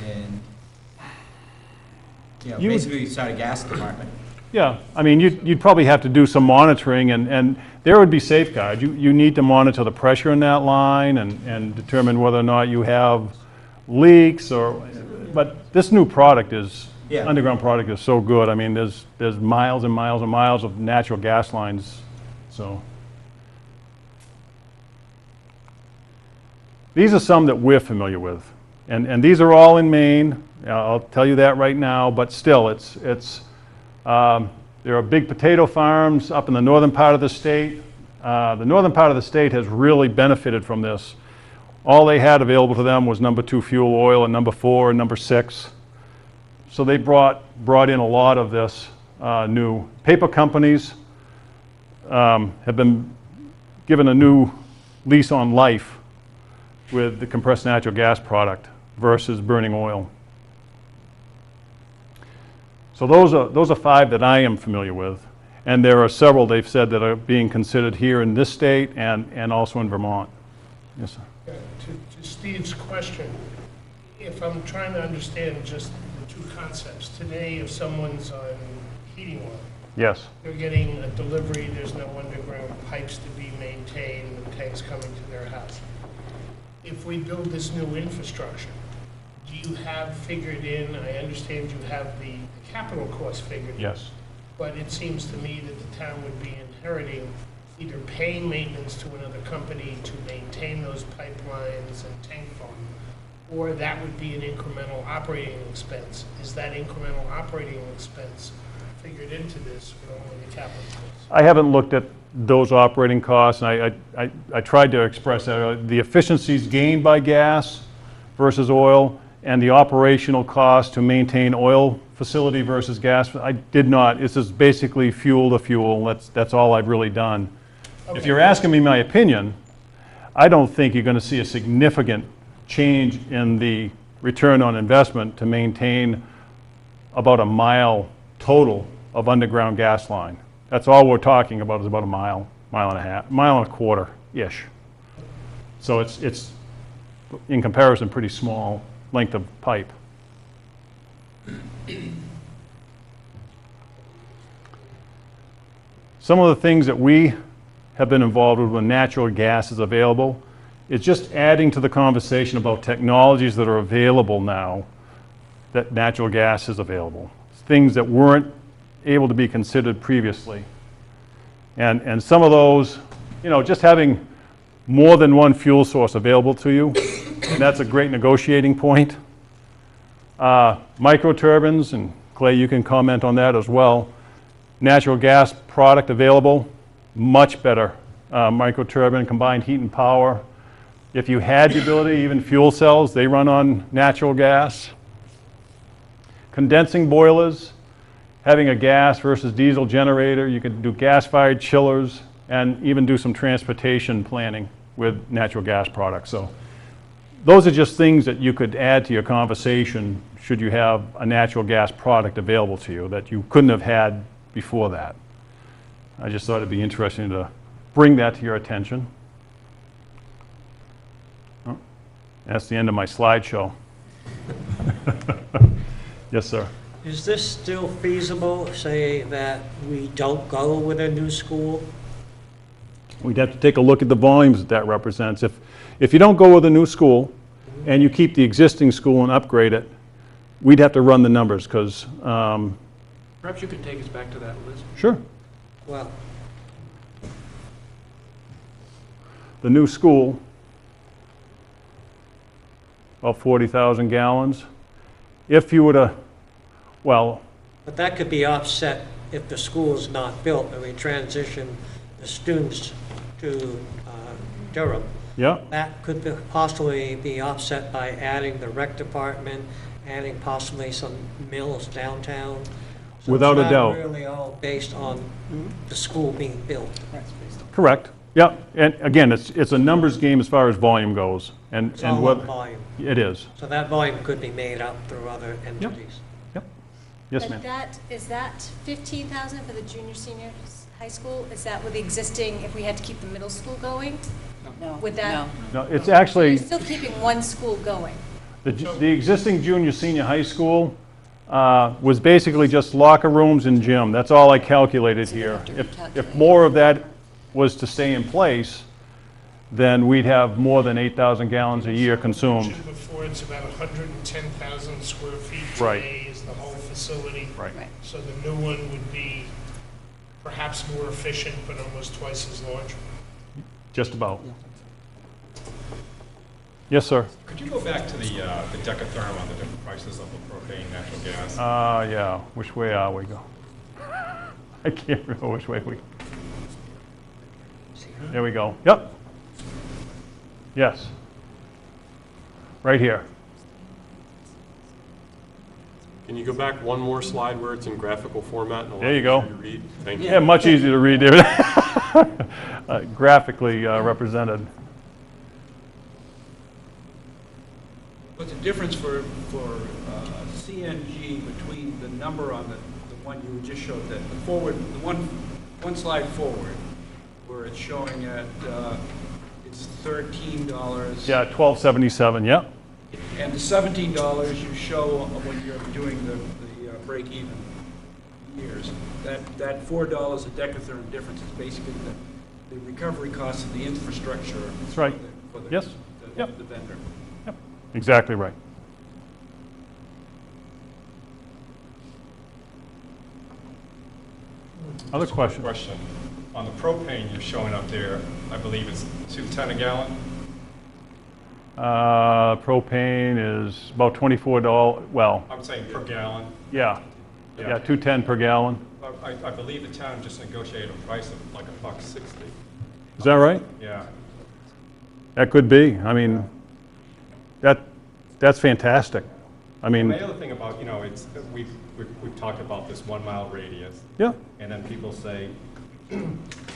and basically start a gas department? yeah, I mean, you'd probably have to do some monitoring, and there would be safeguards. You need to monitor the pressure in that line and determine whether or not you have leaks but this new product is, underground product is so good. I mean, there's miles and miles and miles of natural gas lines, so. These are some that we're familiar with, and these are all in Maine. I'll tell you that right now, but still, there are big potato farms up in the northern part of the state. The northern part of the state has really benefited from this. All they had available to them was number 2 fuel oil and number 4 and number 6. So they brought in a lot of this new. Paper companies have been given a new lease on life with the compressed natural gas product versus burning oil. So those are 5 that I am familiar with, and there are several they've said that are being considered here in this state and also in Vermont. Yes, sir. To Steve's question, if I'm trying to understand just the 2 concepts, today if someone's on heating oil, yes, they're getting a delivery, there's no underground pipes to be maintained, the tank's coming to their house. If we build this new infrastructure, do you have figured in, I understand you have the capital cost figured in. Yes. But it seems to me that the town would be inheriting, either paying maintenance to another company to maintain those pipelines and tank farm, or that would be an incremental operating expense. Is that incremental operating expense figured into this for only the capital costs? I haven't looked at those operating costs, and I tried to express that. The efficiencies gained by gas versus oil, and the operational cost to maintain oil facility versus gas, I did not. This is basically fuel to fuel. That's all I've really done. Okay. If you're asking me my opinion, I don't think you're going to see a significant change in the return on investment to maintain about a mile total of underground gas line. That's all we're talking about, is about a mile, mile and a half, mile and a quarter-ish. So it's in comparison, pretty small length of pipe. Some of the things that we have been involved with when natural gas is available it's just adding to the conversation about technologies that are available now, that natural gas is available. Things that weren't able to be considered previously. And some of those, you know, just having more than one fuel source available to you, and that's a great negotiating point. Microturbines, and Clay, you can comment on that as well. Natural gas product available, much better. Microturbine, combined heat and power. If you had the ability, even fuel cells, they run on natural gas. Condensing boilers, having a gas versus diesel generator. You could do gas-fired chillers and even do some transportation planning with natural gas products. So those are just things that you could add to your conversation should you have a natural gas product available to you that you couldn't have had before that. I just thought it'd be interesting to bring that to your attention. Oh, that's the end of my slideshow. Yes, sir. Is this still feasible, say that we don't go with a new school? We'd have to take a look at the volumes that represents. If you don't go with a new school and you keep the existing school and upgrade it, we'd have to run the numbers because... Perhaps you could take us back to that list. Sure. Well, The new school, about 40,000 gallons. If you were to, well... But that could be offset if the school is not built and we transition the students to Durham. Yeah. That could possibly be offset by adding the rec department, adding possibly some mills downtown. So Without a doubt. It's not really all based on the school being built. Correct. Yeah, and again, it's a numbers game as far as volume goes, and It's all what on volume. it is. So that volume could be made up through other entities. Yep. Yes, But ma'am. is that 15,000 for the junior, senior high school? Is that with the existing, if we had to keep the middle school going? No. Would that? No, it's actually You're still keeping one school going? the existing junior senior high school was basically just locker rooms and gym. That's all I calculated here. If more of that was to stay in place, then we'd have more than 8,000 gallons a year consumed. Before, it's about 110,000 square feet Right. today is the whole facility. Right. So the new one would be perhaps more efficient, but almost twice as large. Just about. Yes, sir. Could you go back to the decatherm on the different prices of the propane, natural gas? Yeah. Which way are we go? I can't remember which way we. There we go. Yep. Yes. Right here. Can you go back one more slide where it's in graphical format? And a lot There you go. easier to read? Thank you. Yeah, much easier to read, David. Graphically represented. What's the difference for CNG between the number on the one you just showed, the one slide forward, where it's showing at, it's $13. Yeah, 1277. Yep. And the $17 you show when you're doing the break-even years. That $4 a decatherm difference is basically the recovery cost of the infrastructure. That's right. For the, Yes. the vendor. Yep. Exactly right. Other question? Question. On the propane you're showing up there, I believe it's $2.10 a gallon? Propane is about $24. Well, I'm saying per gallon. yeah. Yeah. Yeah, 210 per gallon. I believe the town just negotiated a price of like $1.60. Is that right? Yeah. That could be. I mean, that's fantastic. I mean, The other thing about, it's, we've talked about this 1 mile radius. Yeah. And then people say,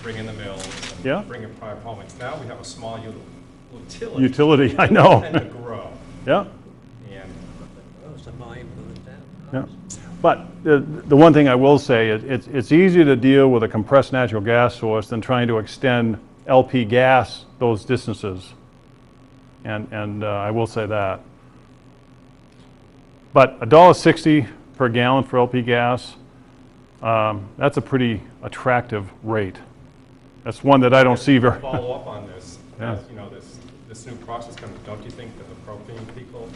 bring in the mills. And Yeah. Bring in private homes. Now we have a small utility. Utility, I know. And to grow. Yeah. And Those the volume goes down. Yeah. But the one thing I will say is it's easier to deal with a compressed natural gas source than trying to extend LP gas those distances. And I will say that. But $1.60 per gallon for LP gas, that's a pretty attractive rate. That's one that I don't see very. follow up on this, Yeah. as, this this new process, don't you think that the propane people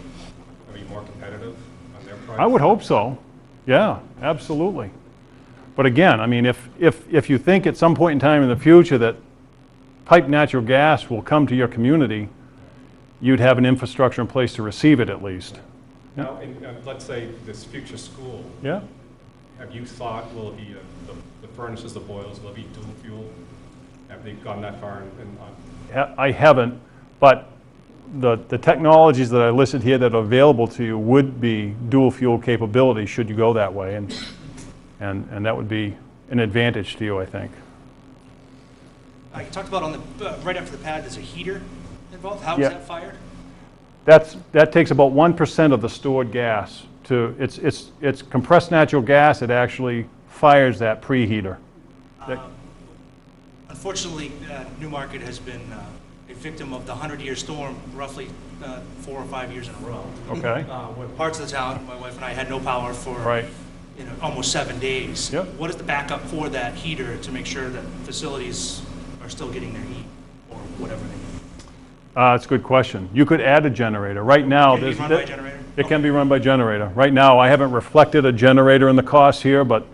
will be more competitive on their price? I would hope so. Yeah, absolutely. But again, I mean, if you think at some point in time in the future that piped natural gas will come to your community, you'd have an infrastructure in place to receive it at least. Now, let's say this future school, Yeah? have you thought, will it be the furnaces, the boilers, will it be dual fuel? Have they gone that far? I haven't, but the technologies that I listed here that are available to you would be dual fuel capability should you go that way, and that would be an advantage to you, I think. You talked about on the, right after the pad, there's a heater involved. How is Yeah. that fired? That takes about 1% of the stored gas to, it's compressed natural gas, it actually fires that preheater. Unfortunately, Newmarket has been a victim of the 100-year storm roughly 4 or 5 years in a row. Okay. When parts of the town, my wife and I had no power for Right. almost 7 days. Yep. What is the backup for that heater to make sure that facilities are still getting their heat or whatever they need? It's a good question. You could add a generator. Right now, Can it be run by a generator? It can be run by generator. Right now, I haven't reflected a generator in the cost here, but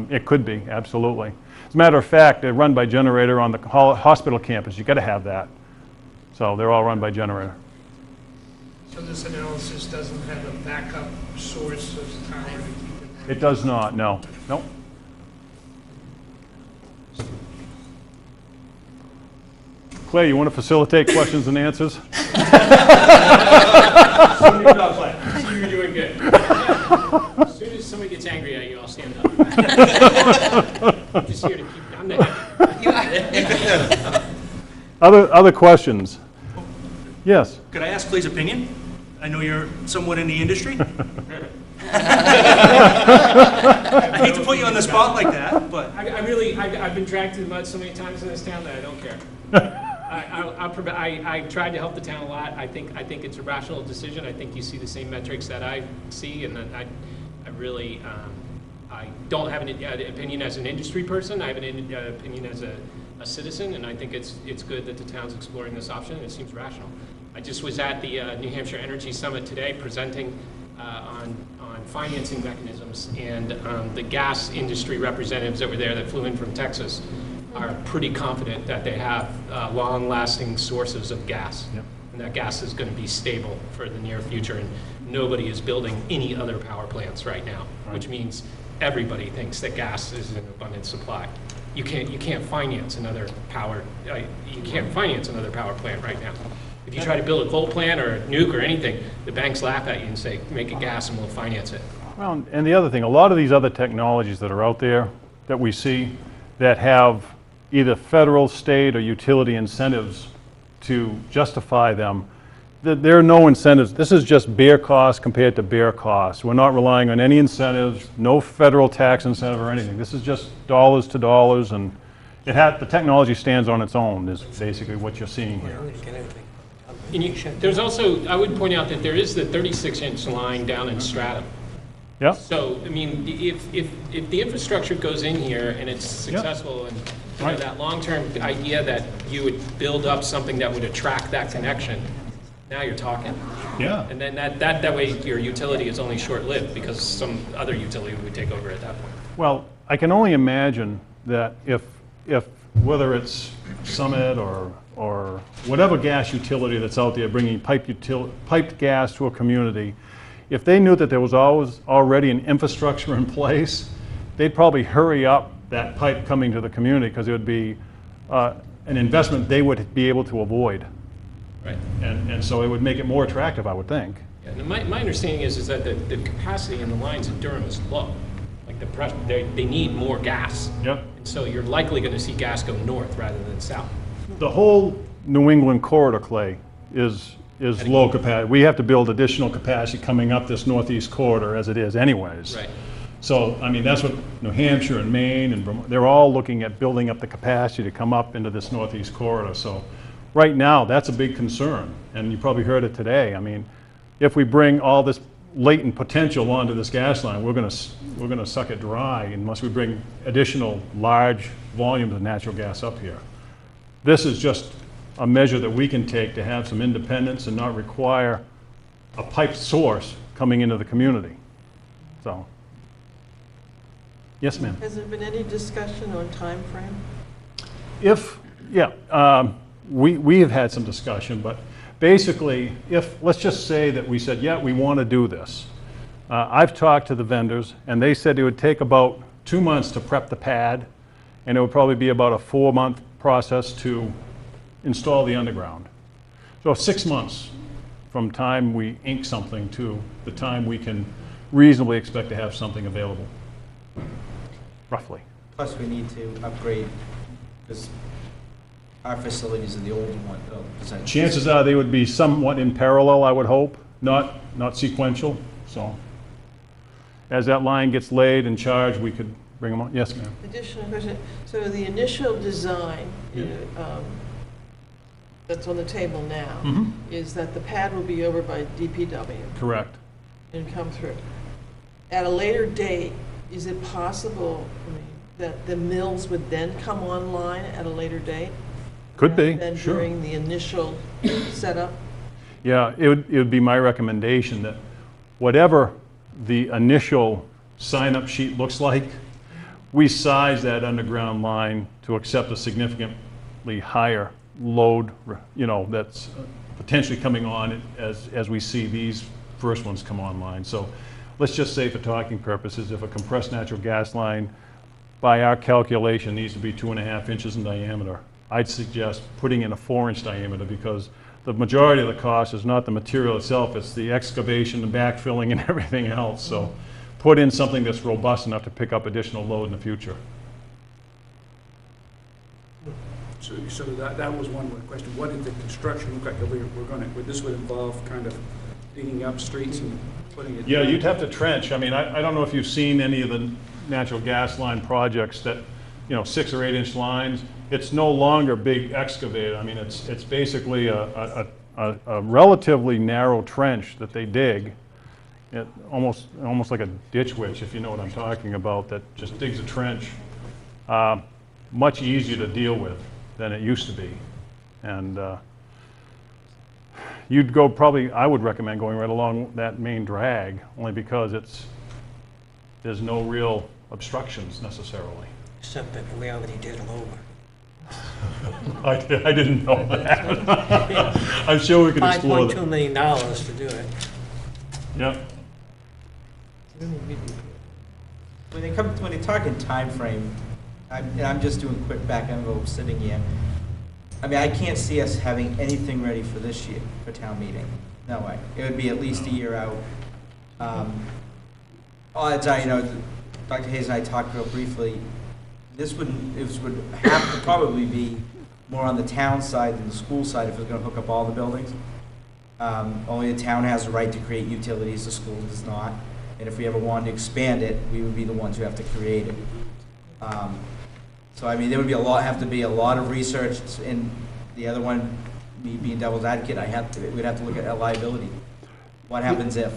it could be, absolutely. As a matter of fact, they're run by generator on the hospital campus. You got to have that. So they're all run by generator. So this analysis doesn't have a backup source of power to keep it? It does not, no. Nope. Clay, you want to facilitate questions and answers? You're doing good. As soon as somebody gets angry at you, I'll stand up. I'm just here to keep, I'm the head. Other questions? Yes. Could I ask Clay's opinion? I know you're somewhat in the industry. I hate to put you on the spot like that, but I've been dragged through the mud so many times in this town that I don't care. I tried to help the town a lot. I think it's a rational decision. I think you see the same metrics that I see, and I really I don't have an opinion as an industry person. I have an opinion as a citizen, and I think it's good that the town's exploring this option. And it seems rational. I just was at the New Hampshire Energy Summit today, presenting on financing mechanisms, and the gas industry representatives that were there that flew in from Texas are pretty confident that they have long-lasting sources of gas. Yep. And that gas is going to be stable for the near future, and nobody is building any other power plants right now, which means everybody thinks that gas is in abundant supply. You can't finance another power plant right now. If you try to build a coal plant or a nuke or anything, the banks laugh at you and say, make it gas and we'll finance it. Well, and the other thing, a lot of these other technologies that are out there that we see that have either federal, state, or utility incentives to justify them, there are no incentives. This is just bare cost compared to bare cost. We're not relying on any incentives, no federal tax incentive or anything. This is just dollars to dollars, and the technology stands on its own is basically what you're seeing here. And there's also, I would point out that there is the 36-inch line down in Stratham. Yeah. So, I mean, if the infrastructure goes in here and it's successful, and you know, that long-term idea that you would build up something that would attract that connection, now you're talking. Yeah. And then that way your utility is only short-lived because some other utility would take over at that point. Well, I can only imagine that if whether it's Summit or whatever gas utility that's out there bringing piped gas to a community, if they knew that there was already an infrastructure in place, they'd probably hurry up that pipe coming to the community because it would be an investment they would be able to avoid. Right. And so it would make it more attractive, I would think. Yeah, and my understanding is that the capacity in the lines in Durham is low. Like the pressure, they need more gas. Yep. And so you're likely going to see gas go north rather than south. The whole New England corridor, Clay, is low capacity. We have to build additional capacity coming up this northeast corridor as it is anyways. Right. So, I mean, that's what New Hampshire and Maine and Vermont, they're all looking at building up the capacity to come up into this northeast corridor. So right now, that's a big concern. And you probably heard it today. I mean, if we bring all this latent potential onto this gas line, we're gonna suck it dry unless we bring additional large volumes of natural gas up here. This is just a measure that we can take to have some independence and not require a piped source coming into the community. So, yes, ma'am. Has there been any discussion on time frame? We have had some discussion, but basically, let's just say that we said, yeah, we want to do this. I've talked to the vendors, and they said it would take about 2 months to prep the pad, and it would probably be about a 4-month process to install the underground. So 6 months from time we ink something to the time we can reasonably expect to have something available, roughly. Plus, we need to upgrade, because our facilities are the older one. Chances are they would be somewhat in parallel, I would hope, not sequential. So as that line gets laid and charged, we could bring them on. Yes, ma'am. Additional question. So the initial design that's on the table now is that the pad will be over by DPW. Correct. And come through. At a later date, is it possible that the mills would then come online at a later date? Could be, Than sure. during the initial setup? Yeah, it would be my recommendation that whatever the initial sign-up sheet looks like, we size that underground line to accept a significantly higher load, that's potentially coming on as we see these first ones come online. So let's just say for talking purposes, if a compressed natural gas line, by our calculation, needs to be 2.5 inches in diameter, I'd suggest putting in a 4-inch diameter, because the majority of the cost is not the material itself, it's the excavation, the backfilling, and everything else. So put in something that's robust enough to pick up additional load in the future. So that was one question. What did the construction look like? This would involve kind of digging up streets and putting it. Yeah, you'd have to trench. I mean, I don't know if you've seen any of the natural gas line projects that, 6 or 8-inch lines. It's no longer big excavated. I mean, it's basically a relatively narrow trench that they dig. Almost like a ditch witch, if you know what I'm talking about, that just digs a trench. Much easier to deal with than it used to be. And you'd go I would recommend going right along that main drag, only because there's no real obstructions necessarily. Except that we already did it over. I didn't know that. I'm sure we could explore that. $5.2 million to do it. Yep. When they talk in time frame, I'm just doing quick back envelope sitting here. I mean, I can't see us having anything ready for this year, for town meeting. No way. It would be at least a year out. Odds are, Dr. Hayes and I talked real briefly, this would have to probably be more on the town side than the school side if it's going to hook up all the buildings. Only the town has the right to create utilities, the school does not. And if we ever wanted to expand it, we would be the ones who have to create it. So I mean, there would have to be a lot of research. And the other one, me being devil's advocate, we'd have to look at liability. What happens if?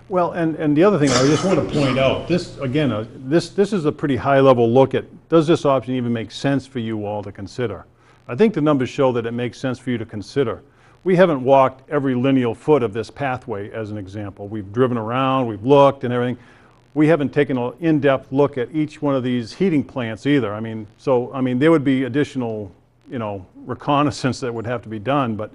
Well, and the other thing I just want to point out, this is a pretty high-level look at, does this option even make sense for you all to consider? I think the numbers show that it makes sense for you to consider. We haven't walked every lineal foot of this pathway, as an example. We've driven around, we've looked and everything. We haven't taken an in-depth look at each one of these heating plants either. I mean, there would be additional, reconnaissance that would have to be done, but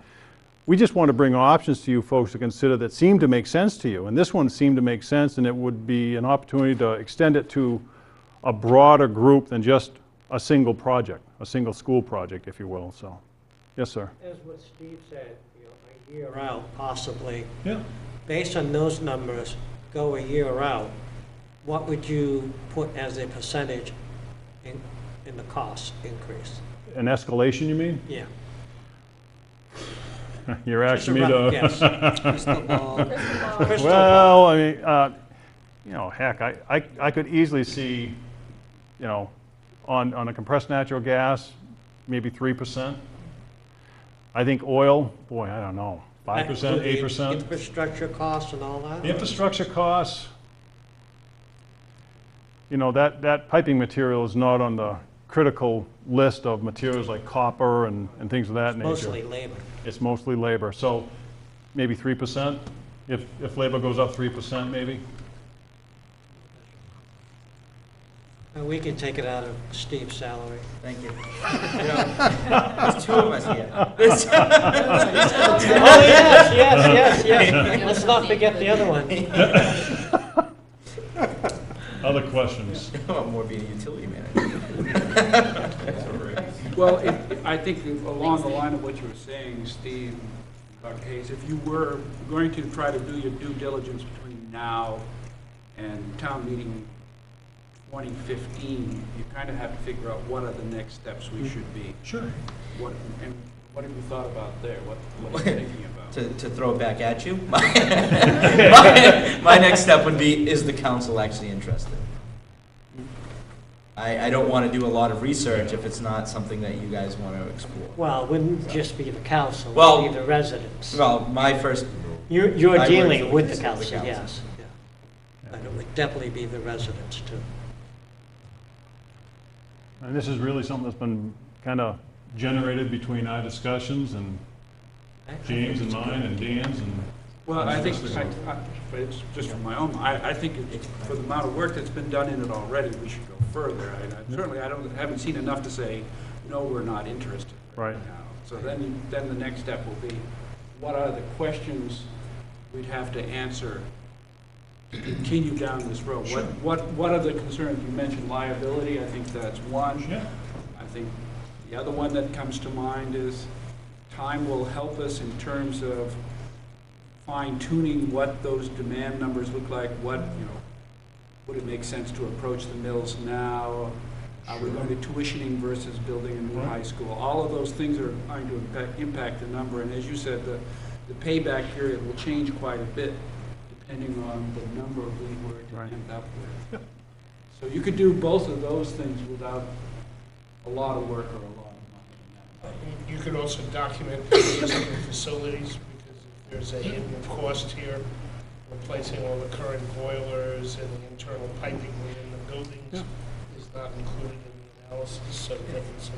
we just want to bring options to you folks to consider that seem to make sense to you. And this one seemed to make sense, and it would be an opportunity to extend it to a broader group than just a single project, a single school project, if you will. So, yes, sir. As what Steve said, a year out possibly. Yeah. Based on those numbers, go a year out, what would you put as a percentage in the cost increase? An escalation, you mean? Yeah. You're asking me to... Yes. Crystal ball. Well, I mean, heck, I could easily see, on a compressed natural gas, maybe 3%. I think oil, boy, I don't know, 5%, 8%. Infrastructure costs and all that? Infrastructure costs, that piping material is not on the critical list of materials like copper and things of that nature. Mostly labor. It's mostly labor. So maybe 3%, if labor goes up 3% maybe? And we can take it out of Steve's salary. Thank you. There's two of us here. Oh, yes. Let's not forget the other one. Other questions? I want more being a utility manager. Well, I think along the line of what you were saying, Steve, Dr. Hayes, if you were going to try to do your due diligence between now and town meeting 2015, you kind of have to figure out what are the next steps we should be. Sure. What have you thought about there? What are you thinking about? To throw it back at you, my next step would be, is the council actually interested? I don't want to do a lot of research if it's not something that you guys want to explore. Well, it wouldn't just be the council, it Well, would be the residents. Well, my first... You're I work dealing for with the the council, council. yes. Yeah. And it would definitely be the residents, too. And this is really something that's been kind of generated between our discussions and James and mine and Dan's and... Well, I think, but it's just from my own, I think for the amount of work that's been done in it already, we should go further. Certainly, haven't seen enough to say, no, we're not interested right now. So then the next step will be, what are the questions we'd have to answer to continue down this road? Sure. What are the concerns? You mentioned liability, I think that's one. Yeah. I think the other one that comes to mind is time will help us in terms of fine-tuning what those demand numbers look like, would it make sense to approach the mills now? Are we going to tuitioning versus building a new high school? All of those things are going to impact the number, and as you said, the payback period will change quite a bit depending on the number we were to end up with. So you could do both of those things without a lot of work or a lot of money. You could also document the existing facilities, because if there's a hidden cost here, replacing all the current boilers and the internal piping within the buildings is not included in the analysis, so getting some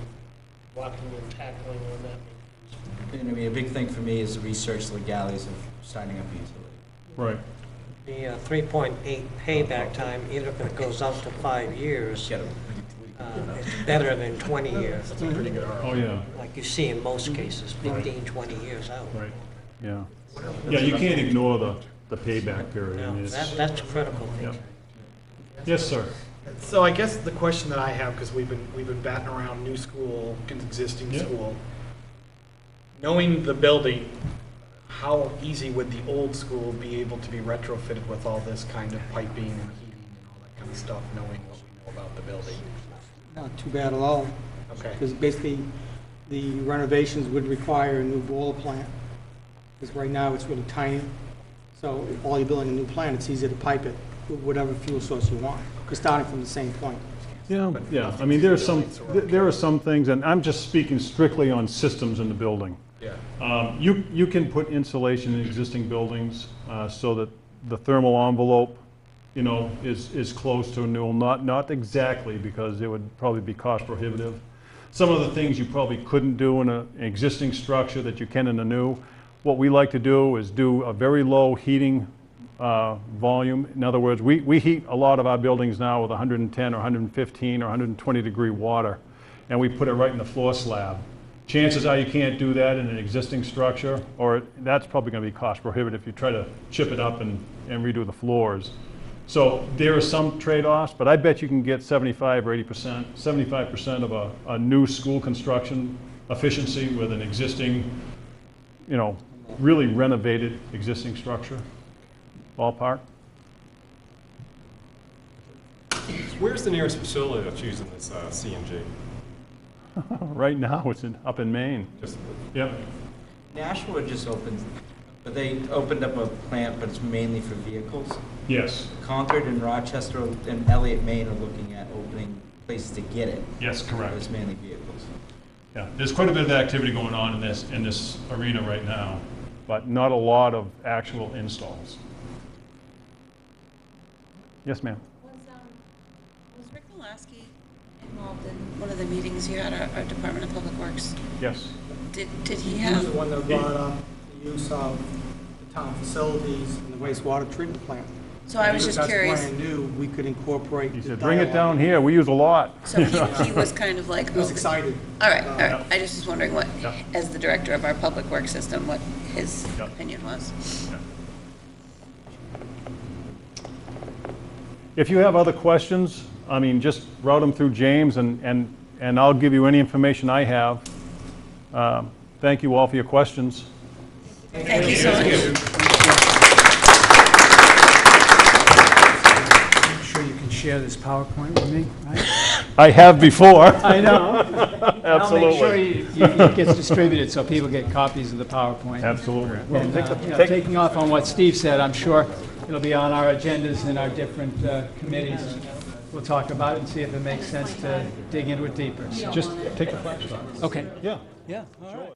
blocking and tackling on that. I mean, a big thing for me is to research the legalities of signing up a utility. Right. The 3.8 payback time, even if it goes out to 5 years, it's better than 20 years. That's a pretty good ROI. Oh, yeah. Like you see in most cases, 15, 20 years out. Right. Yeah. Yeah, you can't ignore the payback period. I mean, it's- That's a critical thing. Yep. Yes, sir. So I guess the question that I have, because we've been batting around new school, existing school, knowing the building, how easy would the old school be able to be retrofitted with all this kind of piping and heating and all that kind of stuff, knowing what we know about the building? Not too bad at all. Okay. Because basically, the renovations would require a new boiler plant. Because right now, it's really tiny. So if all you're building a new plant, it's easier to pipe it with whatever fuel source you want. You're starting from the same point. Yeah, yeah. I mean, there are some things, and I'm just speaking strictly on systems in the building. Yeah. You can put insulation in existing buildings so that the thermal envelope, is close to a new, not exactly, because it would probably be cost prohibitive. Some of the things you probably couldn't do in an existing structure that you can in a new. What we like to do is do a very low heating volume. In other words, we heat a lot of our buildings now with 110 or 115 or 120 degree water, and we put it right in the floor slab. Chances are you can't do that in an existing structure, or that's probably going to be cost prohibitive if you try to chip it up and redo the floors. So there are some trade-offs, but I bet you can get 75 or 80%, 75% of a new school construction efficiency with an existing, really renovated existing structure. Ballpark? Where's the nearest facility that's using this CNG? Right now, it's up in Maine. Yep. Nashua just opened, but they opened up a plant, but it's mainly for vehicles. Yes. Concord and Rochester and Elliott, Maine are looking at opening places to get it. Yes, correct. It's mainly vehicles. Yeah, there's quite a bit of activity going on in this arena right now, but not a lot of actual installs. Yes, ma'am. Was Rick Malasky involved in one of the meetings you had, our Department of Public Works. Yes. Did he He was have? the one that brought up the use of the town facilities and the wastewater treatment plant. So I was Because just curious. That's brand new, we could incorporate He the said, bring it dialogue. down here, we use a lot. So he was kind of like. He was oh, excited. All right, all right. I just was wondering what, Yeah. as the director of our public works system, what his Yeah. opinion was. If you have other questions, I mean, just route them through James, and I'll give you any information I have. Thank you all for your questions. Thank you so much. I'm sure you can share this PowerPoint with me, right? I have before. I know. I'll make sure Absolutely. it gets distributed so people get copies of the PowerPoint. Absolutely. And, taking off on what Steve said, I'm sure it'll be on our agendas in our different committees. We'll talk about it and see if it makes sense to dig into it deeper. So- Just take the flash drive. Okay. Yeah. Yeah, all right.